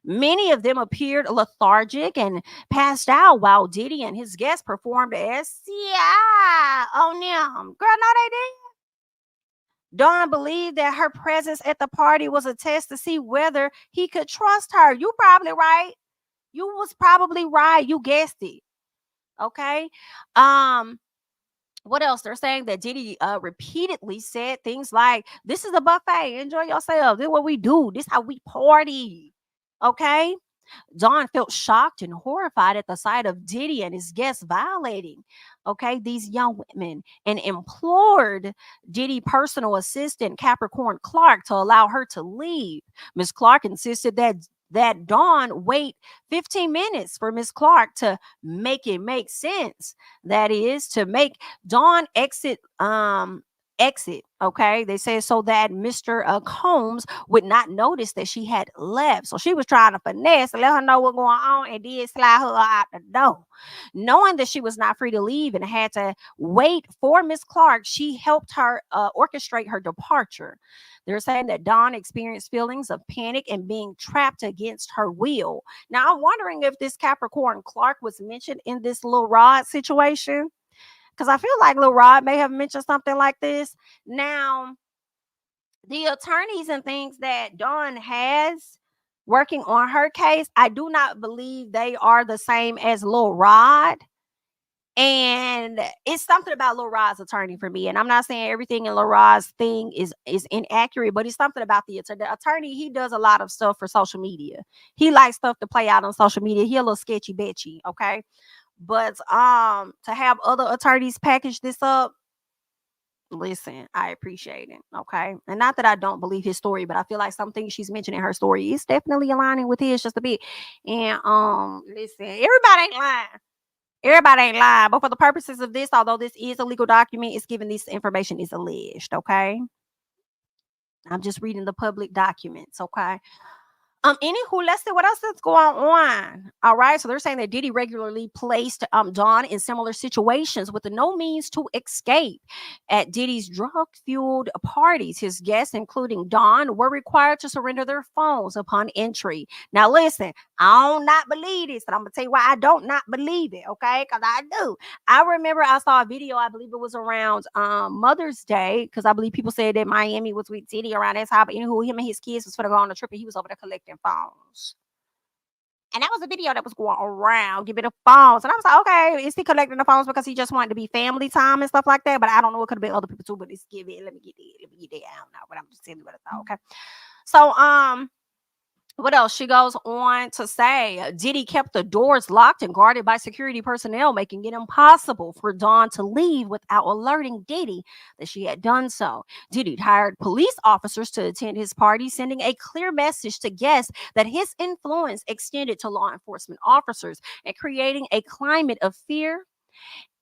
many of them appeared lethargic and passed out while Diddy and his guests performed SCI on them. Girl, no, they didn't. Dawn believed that her presence at the party was a test to see whether he could trust her. You probably right. You was probably right. You guessed it. Okay. What else? They're saying that Diddy repeatedly said things like, "This is a buffet. Enjoy yourself. This is what we do. This is how we party." Okay. Dawn felt shocked and horrified at the sight of Diddy and his guests violating, okay, these young women, and implored Diddy personal assistant Capricorn Clark to allow her to leave. Miss Clark insisted that Dawn wait 15 minutes for Miss Clark to make it make sense. That is to make Dawn exit. Okay, they said so that Mr. Combs would not notice that she had left. So she was trying to finesse and let her know what's going on, and did slide her out the door. Knowing that she was not free to leave and had to wait for Miss Clark, she helped her orchestrate her departure. They're saying that Dawn experienced feelings of panic and being trapped against her will. Now, I'm wondering if this Capricorn Clark was mentioned in this Lil Rod situation, because I feel like Lil Rod may have mentioned something like this. Now, the attorneys and things that Dawn has working on her case, I do not believe they are the same as Lil Rod. And it's something about Lil Rod's attorney for me. And I'm not saying everything in Lil Rod's thing is inaccurate, but it's something about the attorney. The attorney, he does a lot of stuff for social media. He likes stuff to play out on social media. He a little sketchy bitchy, okay? But to have other attorneys package this up, listen, I appreciate it. Okay. And not that I don't believe his story, but I feel like some things she's mentioning her story is definitely aligning with his just a bit. And listen, everybody ain't lying. Everybody ain't lying. But for the purposes of this, although this is a legal document, it's given this information is alleged. Okay. I'm just reading the public documents. Okay. Anywho, let's see what else is going on. All right. So they're saying that Diddy regularly placed Dawn in similar situations with no means to escape. At Diddy's drug-fueled parties, his guests, including Dawn, were required to surrender their phones upon entry. Now, listen, I don't not believe this, and I'm gonna tell you why I don't not believe it, okay? Because I do. I remember I saw a video, I believe it was around Mother's Day, because I believe people said that Miami was with Diddy around that time. But anywho, him and his kids was gonna go on a trip, and he was over there collecting phones. And that was a video that was going around, give me the phones. And I was like, okay, is he collecting the phones because he just wanted to be family time and stuff like that? But I don't know, it could have been other people too, but it's give it, let me get it. I don't know, but I'm just telling you what I thought, okay? So what else? She goes on to say Diddy kept the doors locked and guarded by security personnel, making it impossible for Dawn to leave without alerting Diddy that she had done so. Diddy hired police officers to attend his party, sending a clear message to guests that his influence extended to law enforcement officers and creating a climate of fear,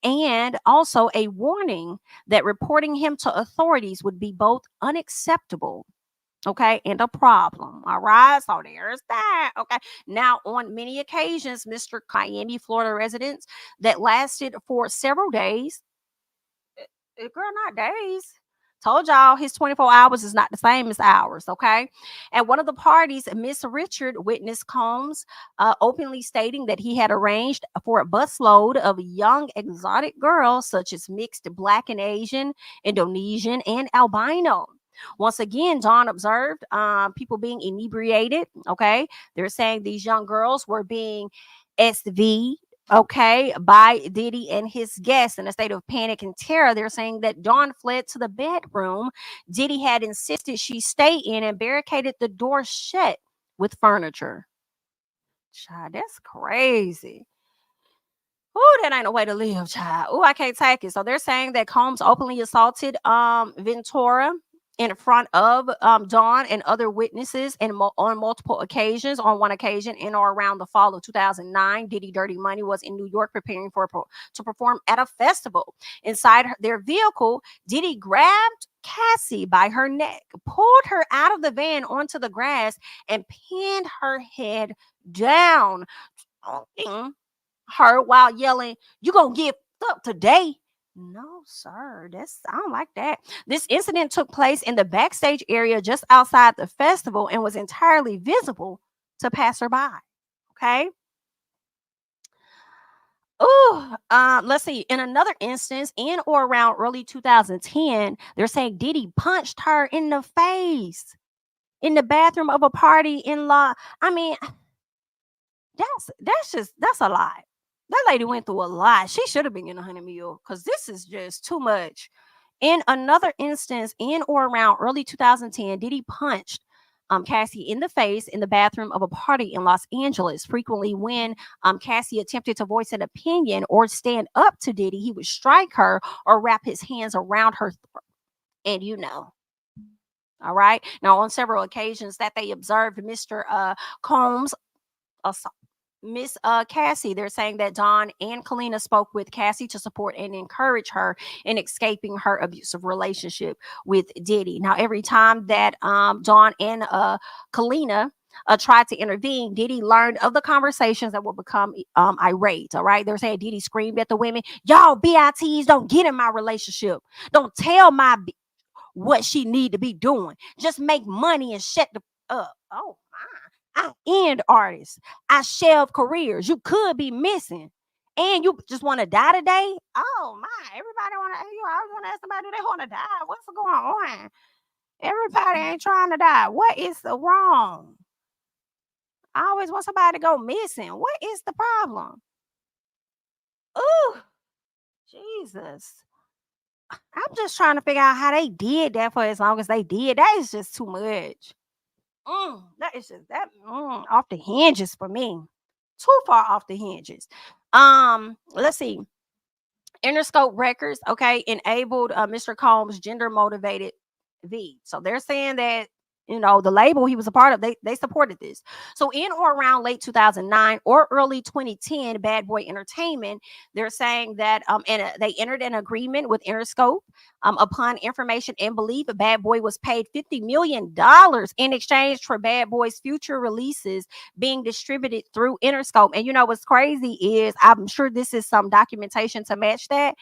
and also a warning that reporting him to authorities would be both unacceptable, okay, and a problem. All right, so there's that. Okay, now on many occasions, Mr. Miami, Florida residents that lasted for several days, girl, not days, Told y'all his 24 hours is not the same as ours, okay? And one of the parties, Miss Richard, witnessed Combs openly stating that he had arranged for a busload of young exotic girls, such as mixed black and Asian, Indonesian, and albino. Once again, John observed people being inebriated, okay? They're saying these young girls were being SV, okay, by Diddy and his guests in a state of panic and terror. They're saying that Dawn fled to the bedroom Diddy had insisted she stay in and barricaded the door shut with furniture. Child, that's crazy. Oh, that ain't a way to live, child. Oh, I can't take it. So they're saying that Combs openly assaulted Ventura in front of Dawn and other witnesses and on multiple occasions. On one occasion, in or around the fall of 2009, Diddy Dirty Money was in New York preparing to perform at a festival. Inside their vehicle, Diddy grabbed Cassie by her neck, pulled her out of the van onto the grass, and pinned her head down her while yelling, "You gonna get up today?" No, sir. I don't like that. This incident took place in the backstage area just outside the festival and was entirely visible to passerby. Okay. Oh, let's see. In another instance, in or around early 2010, they're saying Diddy punched her in the face in the bathroom of a party in law. I mean, that's a lot. That lady went through a lot. She should have been in a 100 mil because this is just too much. In another instance, in or around early 2010, Diddy punched Cassie in the face in the bathroom of a party in Los Angeles. Frequently, when Cassie attempted to voice an opinion or stand up to Diddy, he would strike her or wrap his hands around her throat. And all right. Now, on several occasions that they observed Mr. Combs assault Miss Cassie, they're saying that Don and Kalina spoke with Cassie to support and encourage her in escaping her abusive relationship with Diddy. Now, every time that Don and Kalina tried to intervene, Diddy learned of the conversations that would become irate. All right, they're saying Diddy screamed at the women, "Y'all BITs don't get in my relationship. Don't tell what she need to be doing. Just make money and shut the up." Oh my. I end artists. I shelve careers. You could be missing. And you just want to die today? Oh my. Everybody want to, I always want to ask somebody, do they want to die? What's going on? Everybody ain't trying to die. What is the wrong? I always want somebody to go missing. What is the problem? Ooh, Jesus. I'm just trying to figure out how they did that for as long as they did. That is just too much. That is just off the hinges for me. Too far off the hinges. Let's see. Interscope Records, okay, enabled Mr. Combs' gender motivated V. So they're saying that the label he was a part of, they supported this. So in or around late 2009 or early 2010, Bad Boy Entertainment, they're saying that and they entered an agreement with Interscope. Upon information and belief, Bad Boy was paid $50 million in exchange for Bad Boy's future releases being distributed through Interscope. And what's crazy is, I'm sure this is some documentation to match that.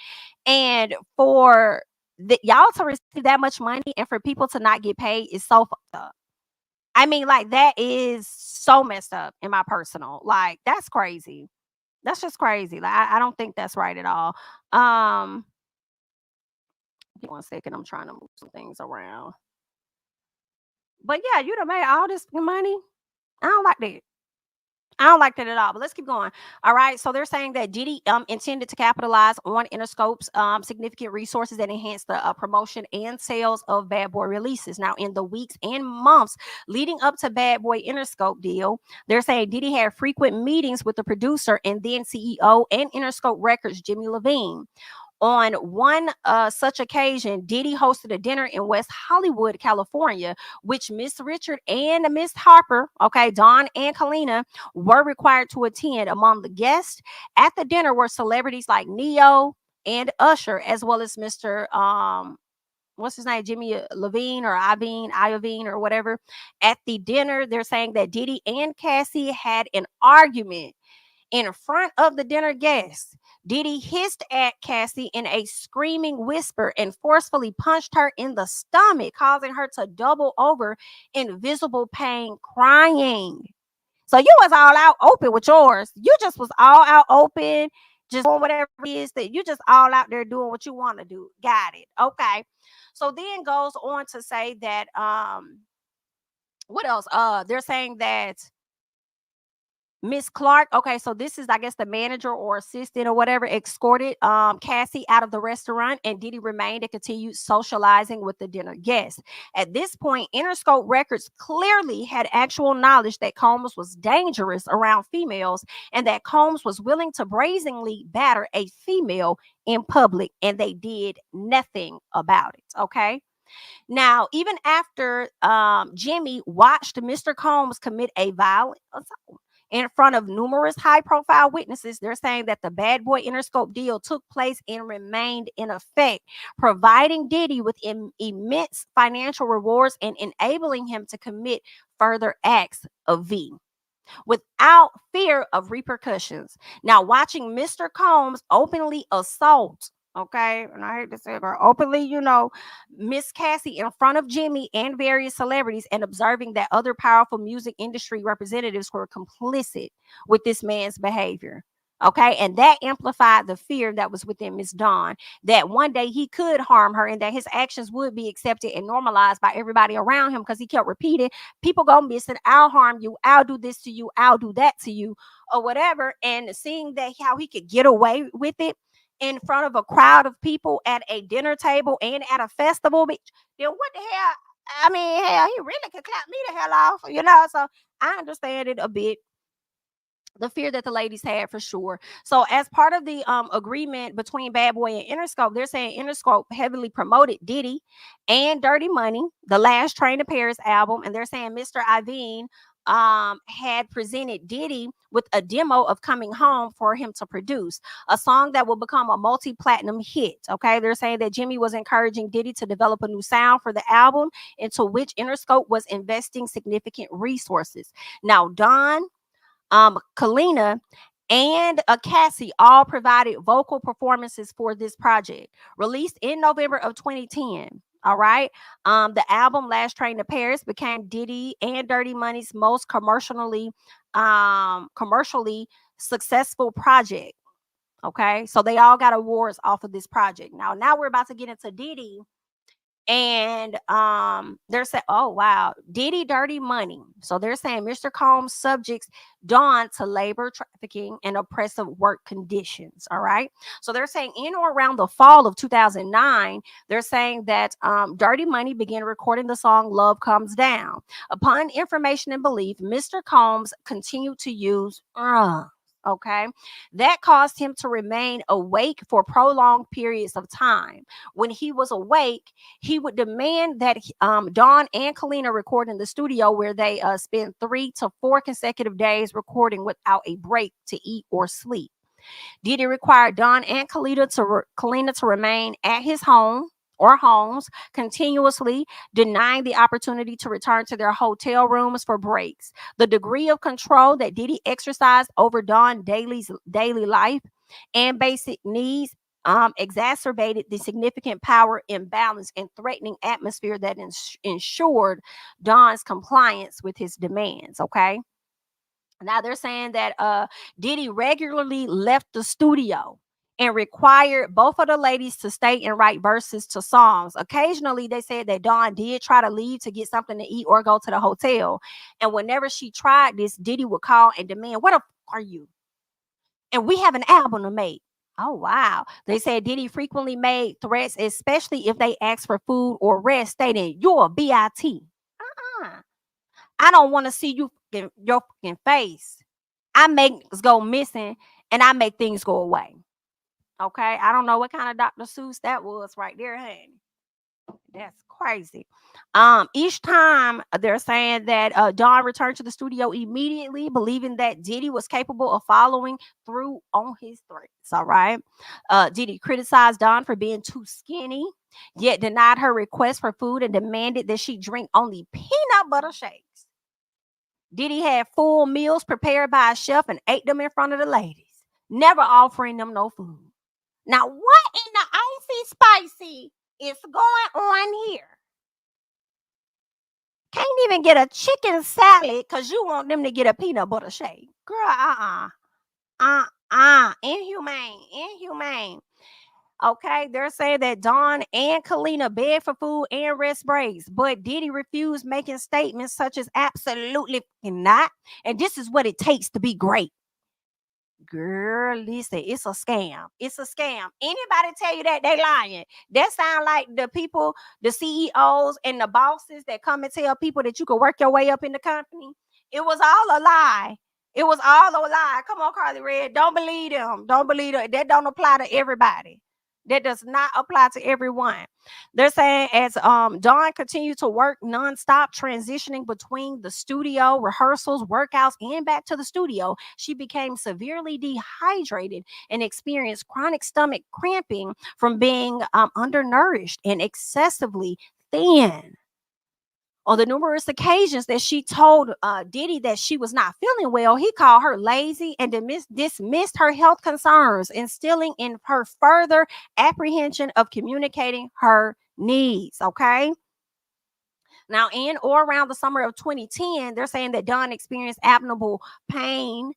And for y'all to receive that much money and for people to not get paid is so fucked up. I mean, like, that is so messed up in my personal. Like, that's crazy. That's just crazy. Like, I don't think that's right at all. Give me 1 second. I'm trying to move some things around. But yeah, you done made all this money. I don't like that. I don't like that at all, but let's keep going. All right. So they're saying that Diddy intended to capitalize on Interscope's significant resources that enhance the promotion and sales of Bad Boy releases. Now, in the weeks and months leading up to Bad Boy Interscope deal, they're saying Diddy had frequent meetings with the producer and then CEO and Interscope Records, Jimmy Levine. On one such occasion, Diddy hosted a dinner in West Hollywood, California, which Miss Richard and Miss Harper, okay, Don and Kalina, were required to attend. Among the guests at the dinner were celebrities like Neo and Usher, as well as Mr. What's his name, Jimmy Levine or Iovine or whatever. At the dinner, they're saying that Diddy and Cassie had an argument In front of the dinner guests, Diddy hissed at Cassie in a screaming whisper and forcefully punched her in the stomach, causing her to double over in visible pain, crying. So you was all out open with yours. You just was all out open, just doing whatever it is that you just all out there doing what you want to do. Got it. Okay. So then goes on to say that what else? They're saying that Miss Clark, okay, so this is, I guess, the manager or assistant or whatever, escorted Cassie out of the restaurant, and Diddy remained and continued socializing with the dinner guests. At this point, Interscope Records clearly had actual knowledge that Combs was dangerous around females and that Combs was willing to brazenly batter a female in public, and they did nothing about it, okay? Now, even after Jimmy watched Mr. Combs commit a violent assault in front of numerous high-profile witnesses, they're saying that the Bad Boy Interscope deal took place and remained in effect, providing Diddy with immense financial rewards and enabling him to commit further acts of V without fear of repercussions. Now, watching Mr. Combs openly assault, okay, and I hate to say it, but openly, Miss Cassie in front of Jimmy and various celebrities, and observing that other powerful music industry representatives were complicit with this man's behavior. Okay, and that amplified the fear that was within Miss Dawn that one day he could harm her and that his actions would be accepted and normalized by everybody around him, because he kept repeating, people go missing, I'll harm you, I'll do this to you, I'll do that to you, or whatever. And seeing that how he could get away with it in front of a crowd of people at a dinner table and at a festival, bitch, then what the hell? I mean, hell, he really could clap me the hell off. So I understand it a bit, the fear that the ladies had, for sure. So as part of the agreement between Bad Boy and Interscope, they're saying Interscope heavily promoted Diddy and Dirty Money, the Last Train to Paris album, and they're saying Mr. Iovine had presented Diddy with a demo of Coming Home for him to produce, a song that will become a multi-platinum hit. Okay, they're saying that Jimmy was encouraging Diddy to develop a new sound for the album, into which Interscope was investing significant resources. Now, Don, Kalina, and Cassie all provided vocal performances for this project, released in November of 2010. All right. The album Last Train to Paris became Diddy and Dirty Money's most commercially successful project. Okay. So they all got awards off of this project. Now we're about to get into Diddy. And they're saying, oh wow, Diddy Dirty Money. So they're saying Mr. Combs subjects Dawn to labor, trafficking, and oppressive work conditions. All right. So they're saying in or around the fall of 2009, they're saying that Dirty Money began recording the song Love Comes Down. Upon information and belief, Mr. Combs continued to use okay, that caused him to remain awake for prolonged periods of time. When he was awake, he would demand that Dawn and Kalina record in the studio, where they spend 3 to 4 consecutive days recording without a break to eat or sleep. Diddy required Dawn and Kalina to remain at his home or homes continuously, denying the opportunity to return to their hotel rooms for breaks. The degree of control that Diddy exercised over Dawn's daily life and basic needs exacerbated the significant power imbalance and threatening atmosphere that ensured Dawn's compliance with his demands. Okay. Now they're saying that Diddy regularly left the studio and required both of the ladies to stay and write verses to songs. Occasionally, they said that Dawn did try to leave to get something to eat or go to the hotel. And whenever she tried this, Diddy would call and demand, "What the f are you? And we have an album to make." Oh, wow. They said Diddy frequently made threats, especially if they asked for food or rest, stating, "You're a BIT. Uh-uh. I don't want to see your fucking face. I make things go missing and I make things go away." Okay. I don't know what kind of Dr. Seuss that was right there, honey. That's crazy. Each time they're saying that Don returned to the studio immediately, believing that Diddy was capable of following through on his threats. All right. Diddy criticized Don for being too skinny, yet denied her request for food and demanded that she drink only peanut butter shakes. Diddy had full meals prepared by a chef and ate them in front of the ladies, never offering them no food. Now, what in the icy spicy is going on here? Can't even get a chicken salad because you want them to get a peanut butter shake. Girl, inhumane. Okay, they're saying that Dawn and Kalina begged for food and rest breaks, but Diddy refused, making statements such as absolutely not, and this is what it takes to be great. Girl, listen, it's a scam. It's a scam. Anybody tell you that, they lying. That sound like the people, the CEOs and the bosses that come and tell people that you can work your way up in the company. It was all a lie. It was all a lie. Come on, Carly Red. Don't believe them. Don't believe them. That don't apply to everybody. That does not apply to everyone. They're saying as Dawn continued to work nonstop, transitioning between the studio, rehearsals, workouts, and back to the studio, she became severely dehydrated and experienced chronic stomach cramping from being undernourished and excessively thin. On the numerous occasions that she told Diddy that she was not feeling well, he called her lazy and dismissed her health concerns, instilling in her further apprehension of communicating her needs. Okay. Now, in or around the summer of 2010, they're saying that Dawn experienced abdominal pain,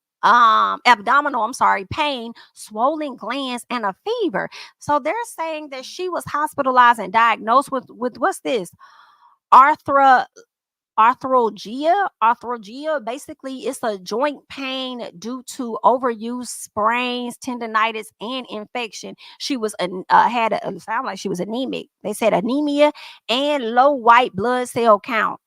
pain, swollen glands, and a fever. So they're saying that she was hospitalized and diagnosed with what's this? Arthralgia. Basically, it's a joint pain due to overuse, sprains, tendonitis, and infection. She was sound like she was anemic. They said anemia and low white blood cell count.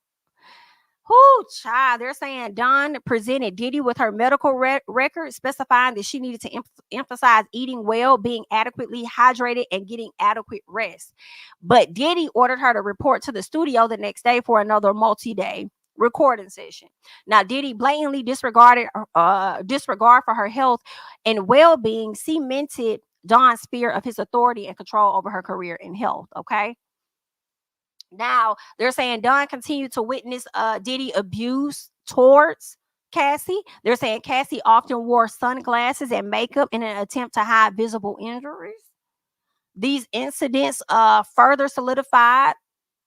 Whoo, child. They're saying Dawn presented Diddy with her medical record, specifying that she needed to emphasize eating well, being adequately hydrated, and getting adequate rest. But Diddy ordered her to report to the studio the next day for another multi-day recording session. Now, Diddy blatantly disregard for her health and well-being cemented Dawn's fear of his authority and control over her career and health. Okay. Now they're saying Dawn continued to witness Diddy abuse towards Cassie. They're saying Cassie often wore sunglasses and makeup in an attempt to hide visible injuries. These incidents further solidified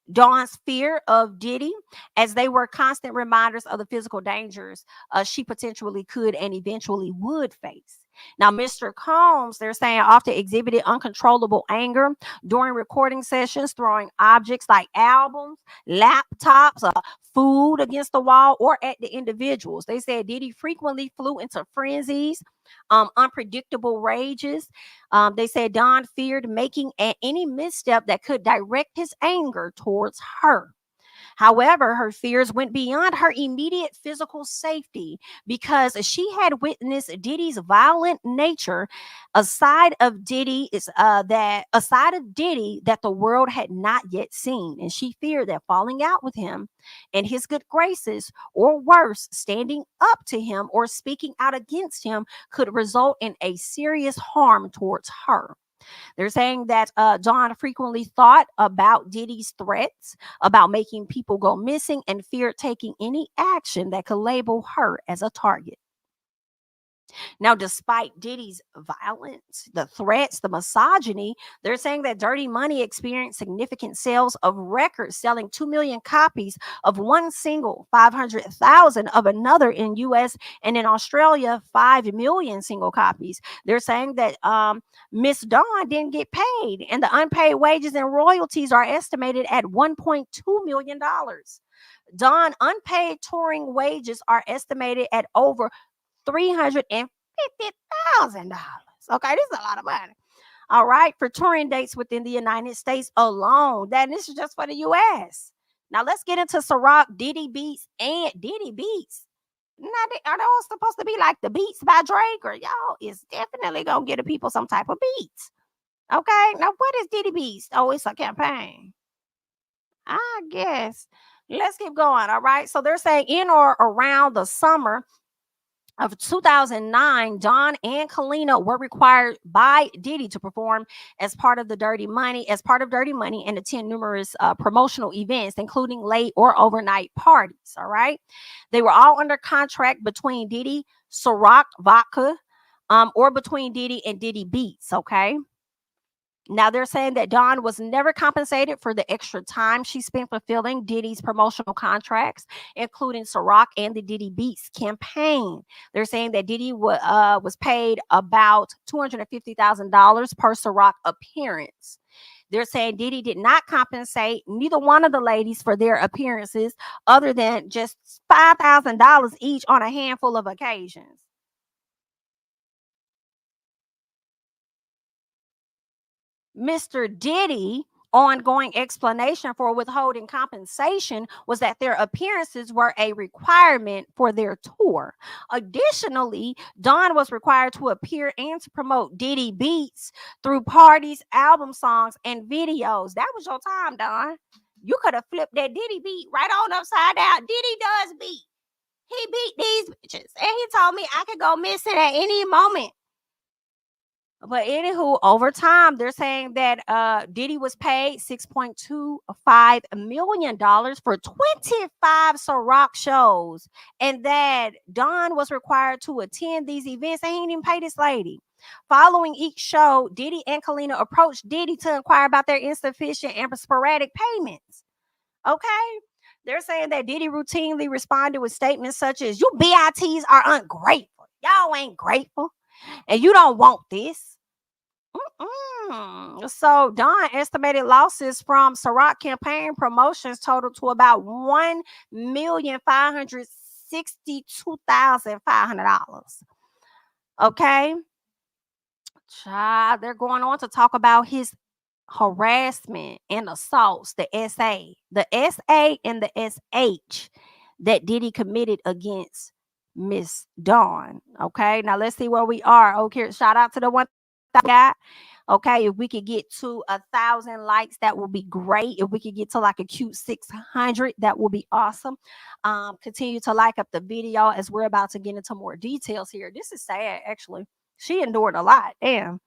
Dawn's fear of Diddy, as they were constant reminders of the physical dangers she potentially could and eventually would face. Now, Mr. Combs, they're saying, often exhibited uncontrollable anger during recording sessions, throwing objects like albums, laptops, food against the wall or at the individuals. They said Diddy frequently flew into frenzies, unpredictable rages. They said Don feared making any misstep that could direct his anger towards her. However, her fears went beyond her immediate physical safety because she had witnessed Diddy's violent nature, a side of Diddy that the world had not yet seen, and she feared that falling out with him and his good graces, or worse, standing up to him or speaking out against him, could result in a serious harm towards her. They're saying that Dawn frequently thought about Diddy's threats about making people go missing and feared taking any action that could label her as a target. Now, despite Diddy's violence, the threats, the misogyny, they're saying that Dirty Money experienced significant sales of records, selling 2 million copies of one single, 500,000 of another in US, and in Australia, 5 million single copies. They're saying that Miss Dawn didn't get paid, and the unpaid wages and royalties are estimated at $1.2 million. Dawn unpaid touring wages are estimated at over $350,000. Okay, this is a lot of money. All right, for touring dates within the United States alone. This is just for the US. Now let's get into Ciroc, Diddy Beats, and Diddy Beats. Now, are those supposed to be like the Beats by Drake, or y'all is definitely gonna get the people some type of beats? Okay, now what is Diddy Beats? Oh, it's a campaign, I guess. Let's keep going. All right, so they're saying in or around the summer of 2009, Don and Kalina were required by Diddy to perform as part of Dirty Money, and attend numerous promotional events, including late or overnight parties. All right, they were all under contract between Diddy, Ciroc Vodka, or between Diddy and Diddy Beats. Okay. Now they're saying that Dawn was never compensated for the extra time she spent fulfilling Diddy's promotional contracts, including Ciroc and the Diddy Beats campaign. They're saying that Diddy was paid about $250,000 per Ciroc appearance. They're saying Diddy did not compensate neither one of the ladies for their appearances, other than just $5,000 each on a handful of occasions. Mr. Diddy ongoing explanation for withholding compensation was that their appearances were a requirement for their tour. Additionally, Don was required to appear and to promote Diddy Beats through parties, album songs, and videos. That was your time, Don. You could have flipped that Diddy beat right on upside down. Diddy does beat. He beat these bitches. And he told me I could go missing at any moment. But anywho, over time, they're saying that Diddy was paid $6.25 million for 25 Ciroc shows, and that Don was required to attend these events. And he didn't even pay this lady. Following each show, Diddy and Kalina approached Diddy to inquire about their insufficient and sporadic payments. Okay. They're saying that Diddy routinely responded with statements such as, "You BITs are ungrateful. Y'all ain't grateful. And you don't want this." So Don estimated losses from Ciroc campaign promotions totaled to about $1,562,500. Okay. Child, they're going on to talk about his harassment and assaults, the SA and the SH that Diddy committed against Miss Dawn. Okay, now let's see where we are. Okay, shout out to the one guy. Okay, if we could get to 1,000 likes, that will be great. If we could get to like a cute 600, that will be awesome. Continue to like up the video as we're about to get into more details here. This is sad, actually. She endured a lot. Damn.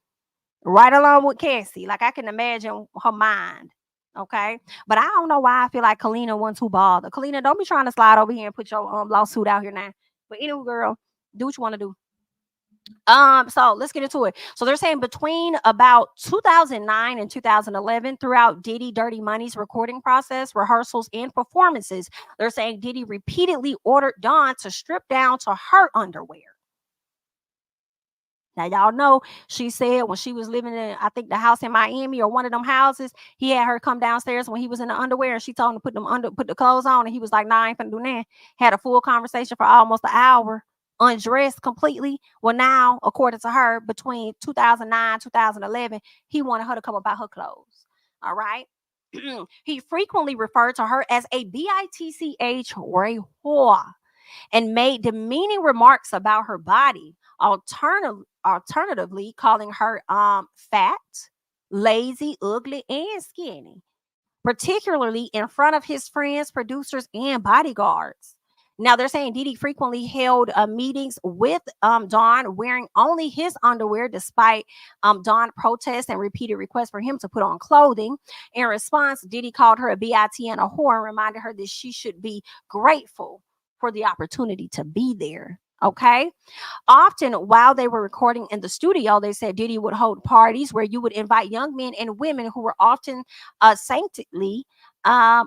Right along with Cassie. Like I can imagine her mind. Okay. But I don't know why I feel like Kalina wasn't too bothered. Kalina, don't be trying to slide over here and put your lawsuit out here now. But anyway, girl, do what you want to do. So let's get into it. So they're saying between about 2009 and 2011, throughout Diddy Dirty Money's recording process, rehearsals, and performances, they're saying Diddy repeatedly ordered Dawn to strip down to her underwear. Now, y'all know she said when she was living in, I think, the house in Miami or one of them houses, he had her come downstairs when he was in the underwear, and she told him to put the clothes on, and he was like, "Nah, I ain't finna do that." Had a full conversation for almost an hour, undressed completely. Well, now, according to her, between 2009, 2011, he wanted her to come about her clothes. All right. He frequently referred to her as a bitch or a whore, and made demeaning remarks about her body, alternatively calling her fat, lazy, ugly, and skinny, particularly in front of his friends, producers, and bodyguards. Now they're saying Diddy frequently held meetings with Don wearing only his underwear, despite Don protests and repeated requests for him to put on clothing. In response, Diddy called her a bit and a whore, and reminded her that she should be grateful for the opportunity to be there. Okay. Often, while they were recording in the studio, they said Diddy would hold parties where you would invite young men and women who were often saintly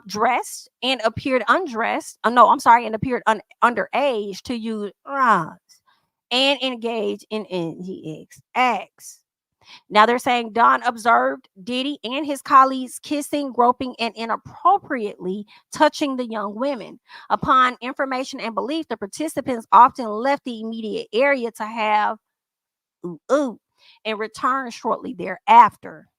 dressed and appeared undressed. No, I'm sorry, and appeared underage to use drugs and engage in NGX acts. Now they're saying Don observed Diddy and his colleagues kissing, groping, and inappropriately touching the young women. Upon information and belief, the participants often left the immediate area to have ooh, ooh, and returned shortly thereafter.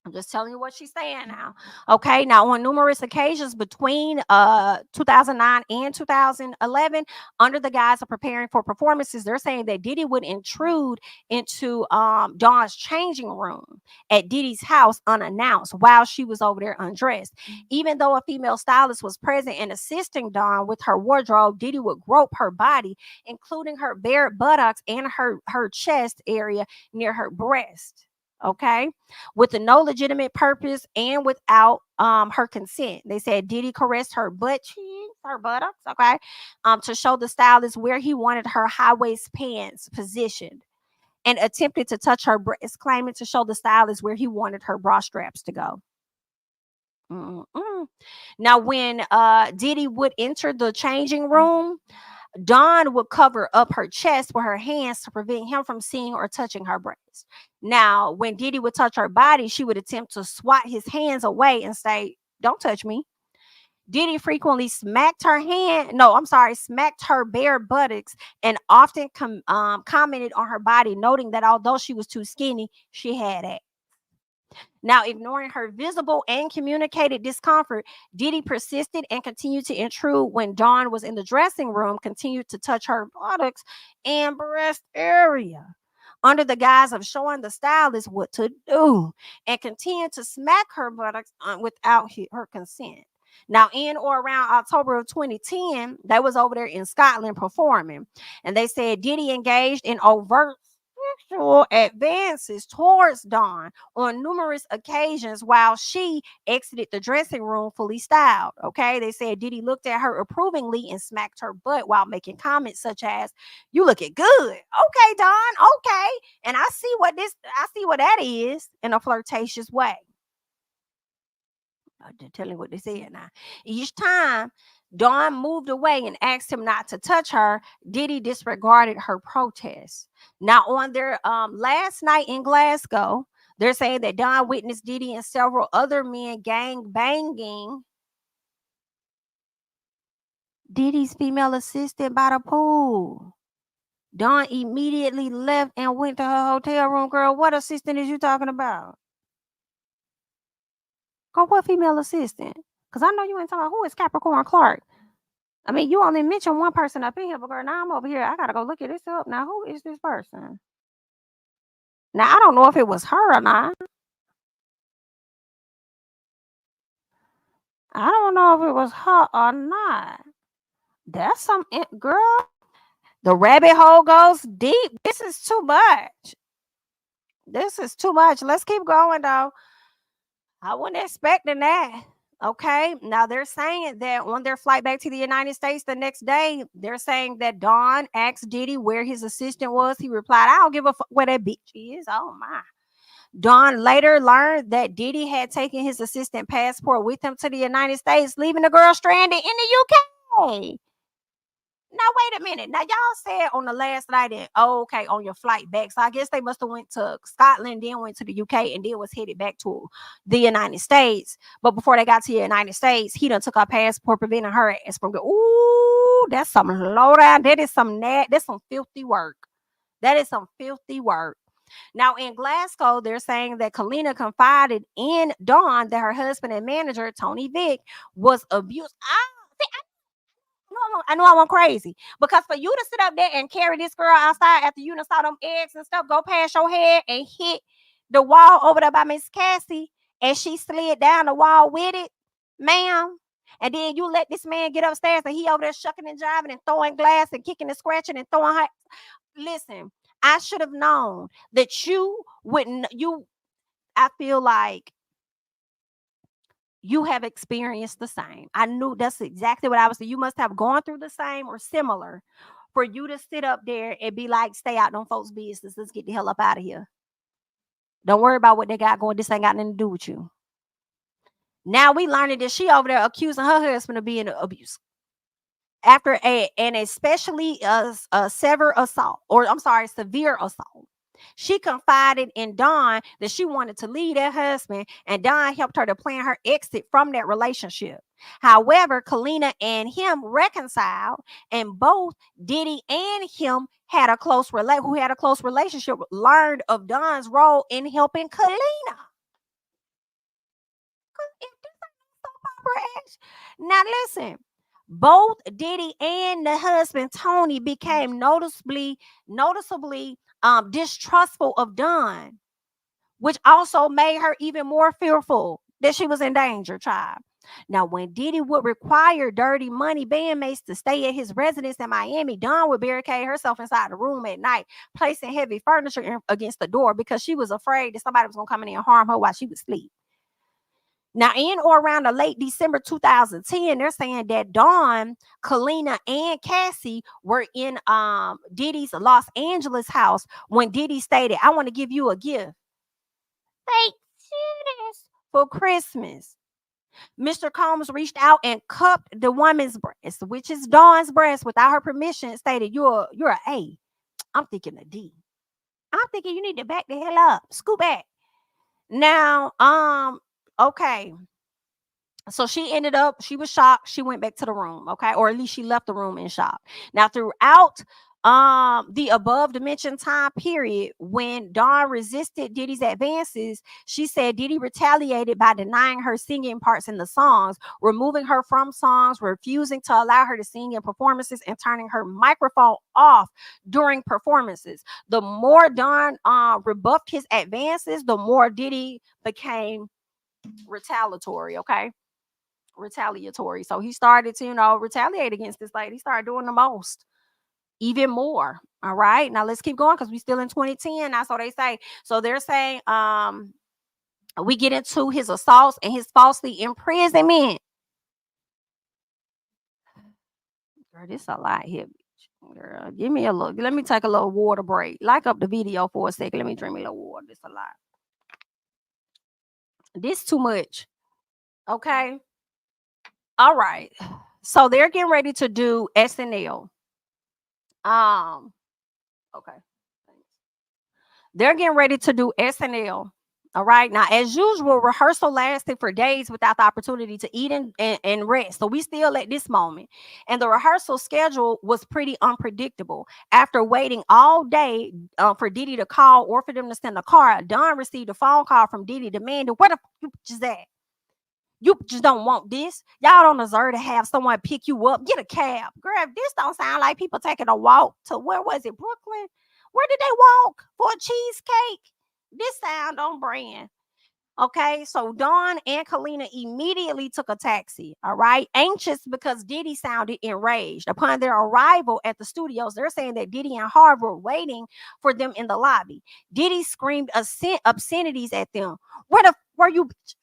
I'm just telling you what she's saying now. Okay. Now, on numerous occasions between 2009 and 2011, under the guise of preparing for performances, they're saying that Diddy would intrude into Dawn's changing room at Diddy's house unannounced while she was over there undressed. Even though a female stylist was present and assisting Dawn with her wardrobe, Diddy would grope her body, including her bare buttocks and her chest area near her breast. Okay, with no legitimate purpose and without her consent. They said Diddy caressed her butt cheeks, her buttocks, okay, to show the stylist where he wanted her high waist pants positioned, and attempted to touch her breast, claiming to show the stylist where he wanted her bra straps to go. Mm-mm. Now, when Diddy would enter the changing room, Dawn would cover up her chest with her hands to prevent him from seeing or touching her breast. Now, when Diddy would touch her body, she would attempt to swat his hands away and say, "Don't touch me." Diddy frequently smacked her bare buttocks and often commented on her body, noting that although she was too skinny, she had it. Now, ignoring her visible and communicated discomfort, Diddy persisted and continued to intrude when Dawn was in the dressing room, continued to touch her buttocks and breast area under the guise of showing the stylist what to do, and continued to smack her buttocks without her consent. Now, in or around October of 2010, they was over there in Scotland performing, and they said Diddy engaged in overt sexual advances towards Dawn on numerous occasions while she exited the dressing room fully styled. Okay, they said Diddy looked at her approvingly and smacked her butt while making comments such as, "You looking good. Okay, Dawn. Okay, and I see what that is," in a flirtatious way. They're telling what they said now. Each time Dawn moved away and asked him not to touch her, Diddy disregarded her protests. Now, on their last night in Glasgow, they're saying that Dawn witnessed Diddy and several other men gang banging Diddy's female assistant by the pool. Dawn immediately left and went to her hotel room. Girl, what assistant is you talking about? Girl, what female assistant? Because I know you ain't talking about who is Capricorn Clark. I mean, you only mentioned one person up in here, but girl, now I'm over here. I gotta go look at this up. Now, who is this person? Now, I don't know if it was her or not. I don't know if it was her or not. That's some girl. The rabbit hole goes deep. This is too much. This is too much. Let's keep going though. I wasn't expecting that. Okay. Now they're saying that on their flight back to the United States the next day, they're saying that Dawn asked Diddy where his assistant was. He replied, "I don't give a fuck where that bitch is." Oh my. Dawn later learned that Diddy had taken his assistant passport with him to the United States, leaving the girl stranded in the UK. Now wait a minute. Now y'all said on the last night that, oh, okay, on your flight back. So I guess they must have went to Scotland, then went to the UK, and then was headed back to the United States. But before they got to the United States, he done took our passport, preventing her ass from going. Ooh, that's some low down. That is some that's some filthy work. That is some filthy work. Now in Glasgow, they're saying that Kalina confided in Dawn that her husband and manager, Tony Vick, was abused. I know I went crazy because for you to sit up there and carry this girl outside after you done saw them eggs and stuff go past your head and hit the wall over there by Miss Cassie, and she slid down the wall with it, ma'am. And then you let this man get upstairs and he over there shucking and jiving and throwing glass and kicking and scratching and throwing her. Listen, I should have known that you wouldn't. I feel like you have experienced the same. I knew that's exactly what I was saying. You must have gone through the same or similar for you to sit up there and be like, "Stay out on folks' business. Let's get the hell up out of here. Don't worry about what they got going. This ain't got nothing to do with you." Now we learning that she over there accusing her husband of being abused after an especially severe assault, or I'm sorry, severe assault. She confided in Dawn that she wanted to leave that husband, and Dawn helped her to plan her exit from that relationship. However, Kalina and him reconciled, and both Diddy and him had a close relationship, learned of Dawn's role in helping Kalina. crash. Now listen, both Diddy and the husband Tony became noticeably distrustful of Don, which also made her even more fearful that she was in danger, child. Now, when Diddy would require Dirty Money bandmates to stay at his residence in Miami, Dawn would barricade herself inside the room at night, placing heavy furniture against the door because she was afraid that somebody was going to come in and harm her while she was asleep. Now, in or around the late December 2010, they're saying that Dawn, Kalina, and Cassie were in Diddy's Los Angeles house when Diddy stated, "I want to give you a gift. Fake titties for Christmas." Mr. Combs reached out and cupped the woman's breast, which is Dawn's breast, without her permission, stated, "You're an A." I'm thinking a D. I'm thinking you need to back the hell up. Scoot back. Now, okay. So she was shocked. She went back to the room, okay, or at least she left the room in shock. Now, throughout the above dimension time period when Dawn resisted Diddy's advances, she said Diddy retaliated by denying her singing parts in the songs, removing her from songs, refusing to allow her to sing in performances, and turning her microphone off during performances. The more Dawn rebuffed his advances, the more Diddy became retaliatory, okay? Retaliatory. So he started to, retaliate against this lady. He started doing the most, even more. All right. Now let's keep going because we're still in 2010. That's what they say. So they're saying we get into his assaults and his falsely imprisonment. Girl, this a lot here. Girl, give me a look. Let me take a little water break. Like up the video for a second. Let me drink me a little water. This a lot. This too much. Okay. All right. So they're getting ready to do SNL. Okay. They're getting ready to do SNL. All right. Now, as usual, rehearsal lasted for days without the opportunity to eat and rest. So we still at this moment. And the rehearsal schedule was pretty unpredictable. After waiting all day for Diddy to call or for them to send a car, Don received a phone call from Diddy demanding, "Where the f you just at? You just don't want this. Y'all don't deserve to have someone pick you up. Get a cab." Girl, this don't sound like people taking a walk to, where was it, Brooklyn? Where did they walk for a cheesecake? This sound on brand. Okay, so Dawn and Kalina immediately took a taxi, all right, anxious because Diddy sounded enraged. Upon their arrival at the studios, they're saying that Diddy and Harv were waiting for them in the lobby. Diddy screamed obscenities at them. Where you bitches?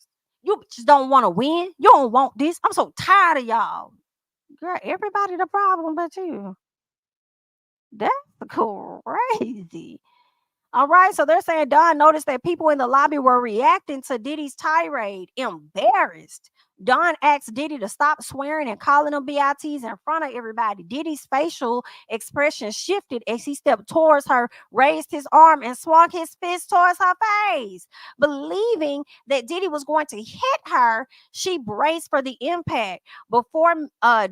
You bitches don't want to win. You don't want this. I'm so tired of y'all. Girl, everybody the problem but you. That's crazy. All right, so they're saying Don noticed that people in the lobby were reacting to Diddy's tirade, embarrassed. Don asked Diddy to stop swearing and calling them BITs in front of everybody. Diddy's facial expression shifted as he stepped towards her, raised his arm, and swung his fist towards her face. Believing that Diddy was going to hit her, she braced for the impact. Before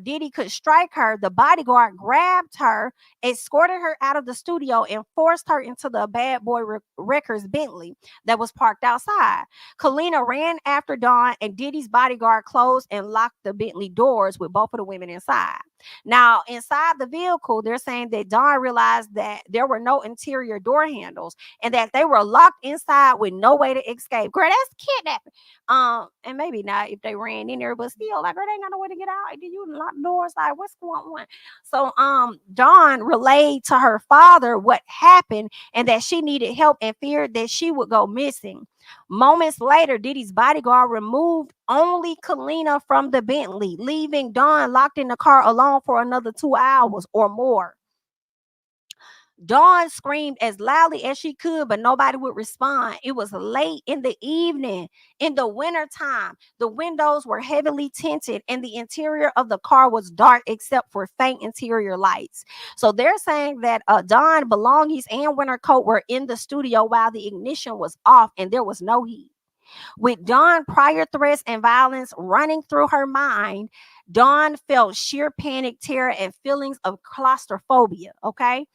Diddy could strike her, the bodyguard grabbed her, escorted her out of the studio, and forced her into the Bad Boy Records Bentley that was parked outside. Kalina ran after Dawn, and Diddy's bodyguard closed and locked the Bentley doors with both of the women inside. Now, inside the vehicle, they're saying that Dawn realized that there were no interior door handles and that they were locked inside with no way to escape. Girl, that's kidnapping. And maybe not if they ran in there, but still, like, girl, they ain't got no way to get out. Did you lock doors? Like, what's going on? So, Dawn relayed to her father what happened and that she needed help and feared that she would go missing. Moments later, Diddy's bodyguard removed only Kalina from the Bentley, leaving Dawn locked in the car alone for another 2 hours or more. Dawn screamed as loudly as she could, but nobody would respond. It was late in the evening, in the winter time. The windows were heavily tinted, and the interior of the car was dark except for faint interior lights. So they're saying that Dawn belongings and winter coat were in the studio while the ignition was off, and there was no heat. With Dawn prior threats and violence running through her mind, Dawn felt sheer panic, terror, and feelings of claustrophobia, okay,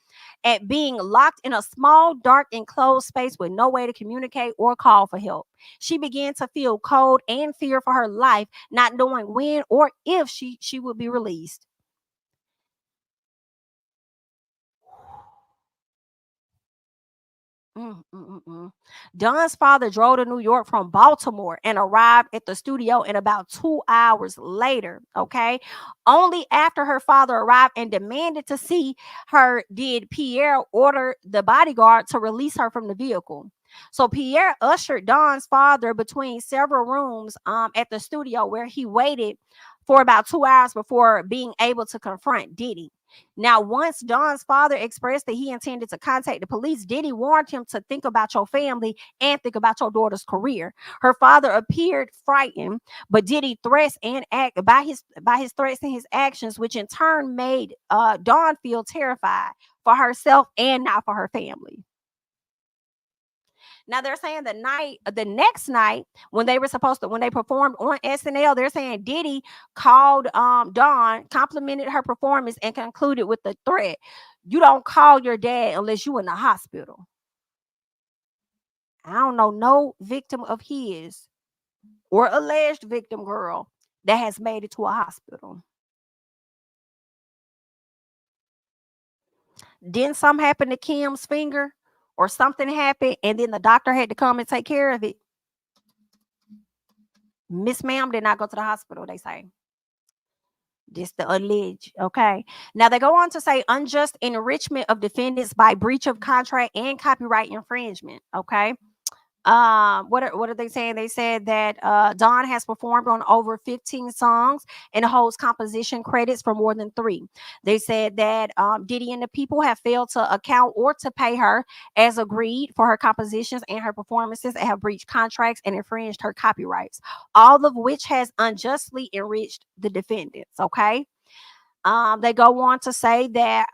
at being locked in a small, dark, enclosed space with no way to communicate or call for help. She began to feel cold and fear for her life, not knowing when or if she would be released. Don's father drove to New York from Baltimore and arrived at the studio in about 2 hours later. Okay. Only after her father arrived and demanded to see her did Pierre order the bodyguard to release her from the vehicle. So Pierre ushered Don's father between several rooms at the studio, where he waited for about 2 hours before being able to confront Diddy. Now, once Don's father expressed that he intended to contact the police, Diddy warned him to think about your family and think about your daughter's career. Her father appeared frightened, but Diddy threats and act by his threats and his actions, which in turn made Dawn feel terrified for herself and not for her family. Now they're saying the next night, when they were supposed to, when they performed on SNL, they're saying Diddy called Dawn, complimented her performance, and concluded with the threat: "You don't call your dad unless you in the hospital." I don't know no victim of his or alleged victim, girl, that has made it to a hospital. Didn't something happen to Kim's finger, or something happened, and then the doctor had to come and take care of it? Miss Ma'am did not go to the hospital, they say. This the alleged. Okay. Now they go on to say unjust enrichment of defendants by breach of contract and copyright infringement. Okay. What are they saying? They said that Dawn has performed on over 15 songs and holds composition credits for more than three. They said that Diddy and the people have failed to account or to pay her as agreed for her compositions and her performances, and have breached contracts and infringed her copyrights, all of which has unjustly enriched the defendants. Okay. They go on to say that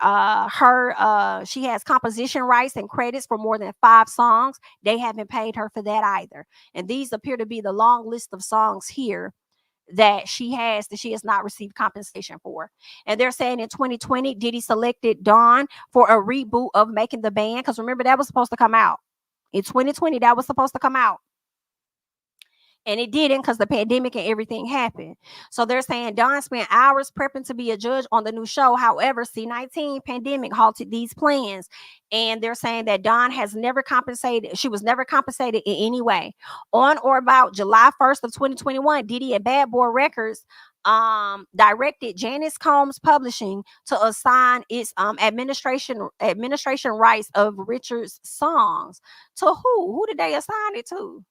she has composition rights and credits for more than 5 songs. They haven't paid her for that either. And these appear to be the long list of songs here that she has not received compensation for. And they're saying in 2020, Diddy selected Dawn for a reboot of Making the Band, because remember that was supposed to come out in 2020. That was supposed to come out, and it didn't because the pandemic and everything happened. So they're saying Dawn spent hours prepping to be a judge on the new show. However, C-19 pandemic halted these plans. And they're saying that Dawn has never compensated. She was never compensated in any way. On or about July 1st of 2021, Diddy and Bad Boy Records directed Janice Combs Publishing to assign its administration rights of Richard's songs to who? Who did they assign it to?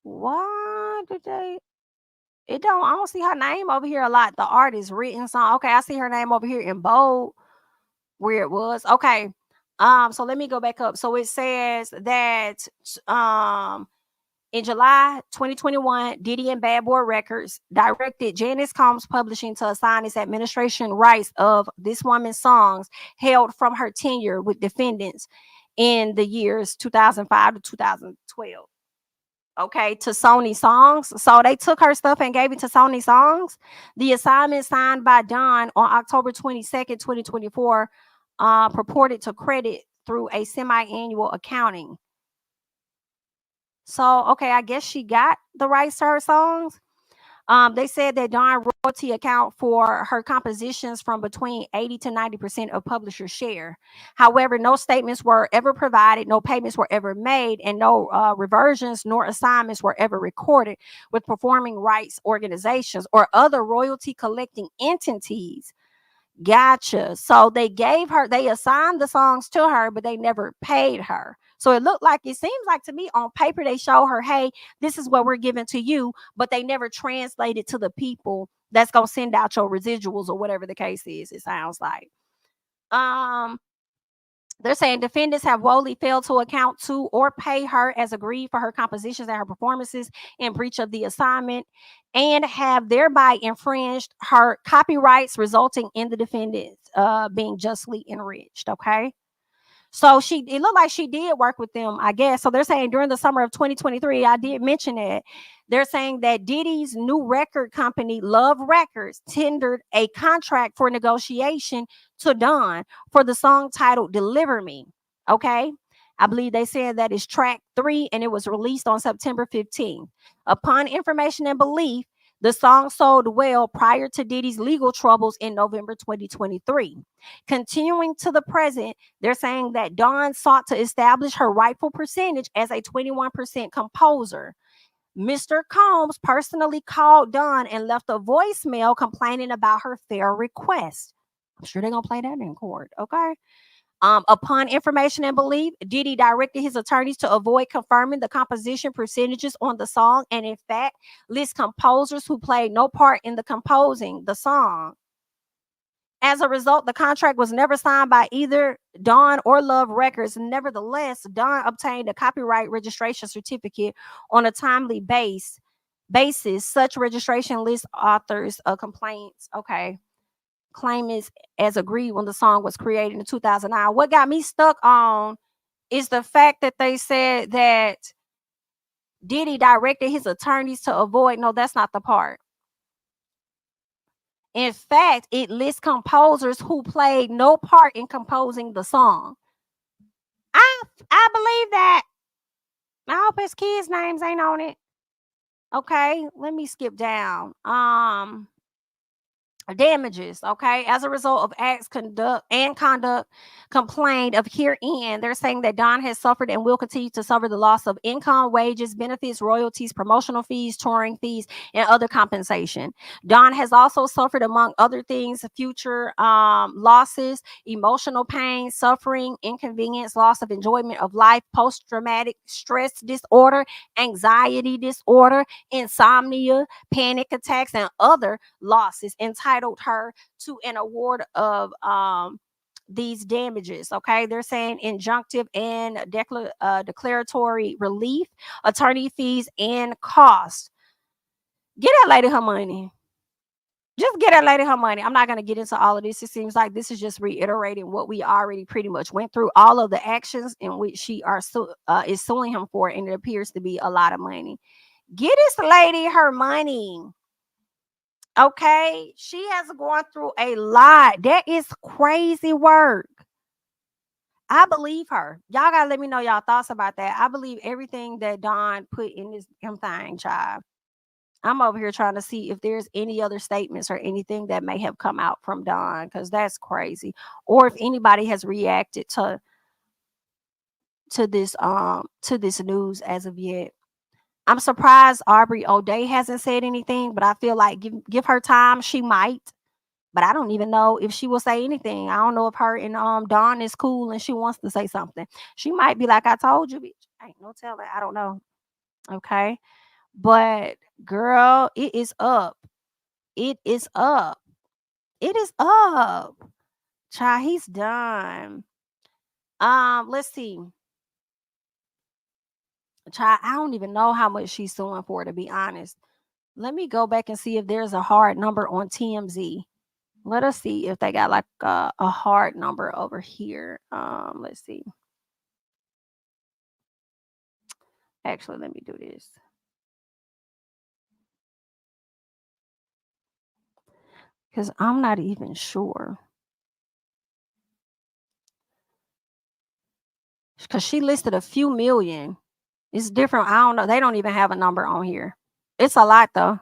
Why did they? It don't. I don't see her name over here a lot. The artist written song. Okay, I see her name over here in bold where it was. Okay. So let me go back up. So it says that in July 2021, Diddy and Bad Boy Records directed Janice Combs Publishing to assign its administration rights of this woman's songs held from her tenure with defendants in the years 2005 to 2012. Okay, to Sony Songs. So they took her stuff and gave it to Sony Songs. The assignment signed by Don on October 22nd, 2024, purported to credit through a semi-annual accounting. So, okay, I guess she got the rights to her songs. They said that Dawn royalty account for her compositions from between 80 to 90% of publisher share. However, no statements were ever provided, no payments were ever made, and no reversions nor assignments were ever recorded with performing rights organizations or other royalty collecting entities. Gotcha. So they assigned the songs to her, but they never paid her. So it seems like to me on paper, they show her, hey, this is what we're giving to you, but they never translated to the people that's going to send out your residuals or whatever the case is, it sounds like. Um, they're saying defendants have woefully failed to account to or pay her as agreed for her compositions and her performances in breach of the assignment, and have thereby infringed her copyrights, resulting in the defendants being justly enriched. Okay. So it looked like she did work with them, I guess. So they're saying during the summer of 2023, I did mention that. They're saying that Diddy's new record company, Love Records, tendered a contract for negotiation to Don for the song titled Deliver Me. Okay. I believe they said that is track 3 and it was released on September 15th. Upon information and belief, the song sold well prior to Diddy's legal troubles in November 2023. Continuing to the present, they're saying that Dawn sought to establish her rightful percentage as a 21% composer. Mr. Combs personally called Dawn and left a voicemail complaining about her fair request. I'm sure they're going to play that in court, okay? Upon information and belief, Diddy directed his attorneys to avoid confirming the composition percentages on the song and, in fact, list composers who played no part in the composing the song. As a result, the contract was never signed by either Dawn or Love Records. Nevertheless, Dawn obtained a copyright registration certificate on a timely basis. Such registration lists authors of complaints. Okay. Claimants as agreed when the song was created in 2009. What got me stuck on is the fact that they said that Diddy directed his attorneys to avoid. No, that's not the part. In fact, it lists composers who played no part in composing the song. I believe that. I hope his kids' names ain't on it. Okay, let me skip down. Damages, okay, as a result of acts conduct complained of herein. They're saying that Don has suffered and will continue to suffer the loss of income, wages, benefits, royalties, promotional fees, touring fees, and other compensation. Don has also suffered, among other things, future losses, emotional pain, suffering, inconvenience, loss of enjoyment of life, post-traumatic stress disorder, anxiety disorder, insomnia, panic attacks, and other losses, entitled her to an award of these damages. Okay, they're saying injunctive and declaratory relief, attorney fees, and costs. Get that lady her money. Just get that lady her money. I'm not going to get into all of this. It seems like this is just reiterating what we already pretty much went through. All of the actions in which she is suing him for, and it appears to be a lot of money. Get this lady her money. Okay, she has gone through a lot. That is crazy work. I believe her. Y'all gotta let me know y'all thoughts about that. I believe everything that Don put in this thing, child. I'm over here trying to see if there's any other statements or anything that may have come out from Don, because that's crazy. Or if anybody has reacted to this news as of yet. I'm surprised Aubrey O'Day hasn't said anything, but I feel like give her time, she might. But I don't even know if she will say anything. I don't know if her and Dawn is cool and she wants to say something. She might be like, I told you, bitch. Ain't no telling. I don't know. Okay. But girl, it is up. It is up. It is up. Child, he's done. Let's see. Child, I don't even know how much she's suing for, to be honest. Let me go back and see if there's a hard number on TMZ. Let us see if they got like a hard number over here. Let's see. Actually, let me do this. Because I'm not even sure. Because she listed a few million. It's different. I don't know. They don't even have a number on here. It's a lot though.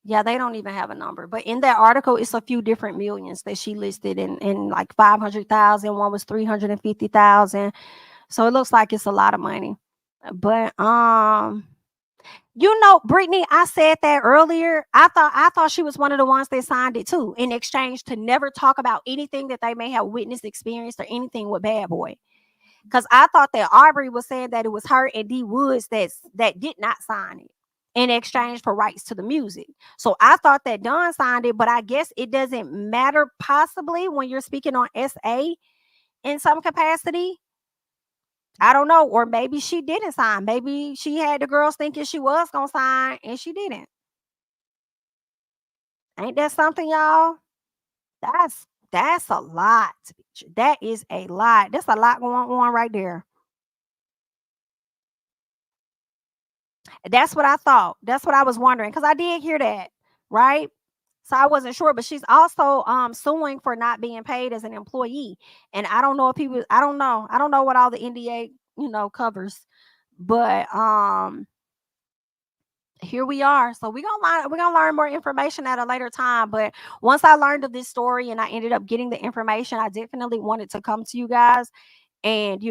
Yeah, they don't even have a number. But in that article, it's a few different millions that she listed in like 500,000. One was 350,000. So it looks like it's a lot of money. But you know, Brittany, I said that earlier. I thought she was one of the ones that signed it too, in exchange to never talk about anything that they may have witnessed, experienced, or anything with Bad Boy. Because I thought that Aubrey was saying that it was her and D Woods that did not sign it in exchange for rights to the music. So I thought that Don signed it, but I guess it doesn't matter possibly when you're speaking on SA in some capacity. I don't know. Or maybe she didn't sign. Maybe she had the girls thinking she was going to sign and she didn't. Ain't that something, y'all? That's That's a lot. That is a lot. That's a lot going on right there. That's what I thought. That's what I was wondering because I did hear that, right? So I wasn't sure, but she's also suing for not being paid as an employee. And I don't know if he was. I don't know. I don't know what all the NDA covers, but here we are. So we're gonna learn more information at a later time. But once I learned of this story and I ended up getting the information, I definitely wanted to come to you guys and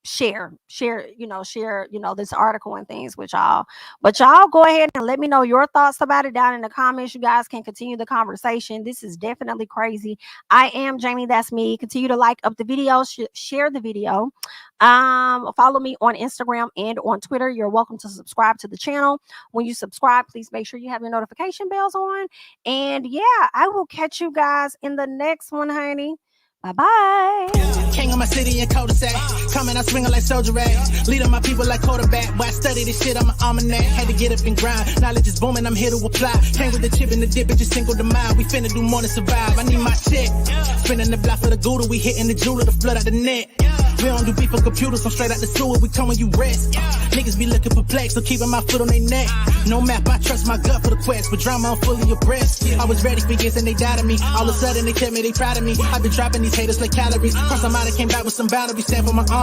share this article and things with y'all. But y'all go ahead and let me know your thoughts about it down in the comments. You guys can continue the conversation. This is definitely crazy. I am Jami, that's me. Continue to like up the video, share the video, follow me on Instagram and on Twitter. You're welcome to subscribe to the channel. When you subscribe, please make sure you have your notification bells on. And yeah, I will catch you guys in the next one, honey. Bye-bye. King of my city and cul-de-sac. Coming out swinging like soldier rag. Leading my people like quarterback. Boy, I study this shit, I'm an almanac. Had to get up and grind. Knowledge is booming, I'm here to apply. Came with the chip and the dip and just single the mile. We finna do more than survive. I need my check. Spinning the block for the Gouda. We hitting the jeweler, the flood out the net. We don't do beef on computers, I'm straight out the sewer. We come when you rest. Niggas be looking perplexed, so keeping my foot on their neck. No map, I trust my gut for the quest. With drama, I'm fully abreast. I was ready for years and they doubted me. All of a sudden they tell me they proud of me. I've been dropping these haters like calories. Cross them out, I came back with some boundaries. Stand for my honor.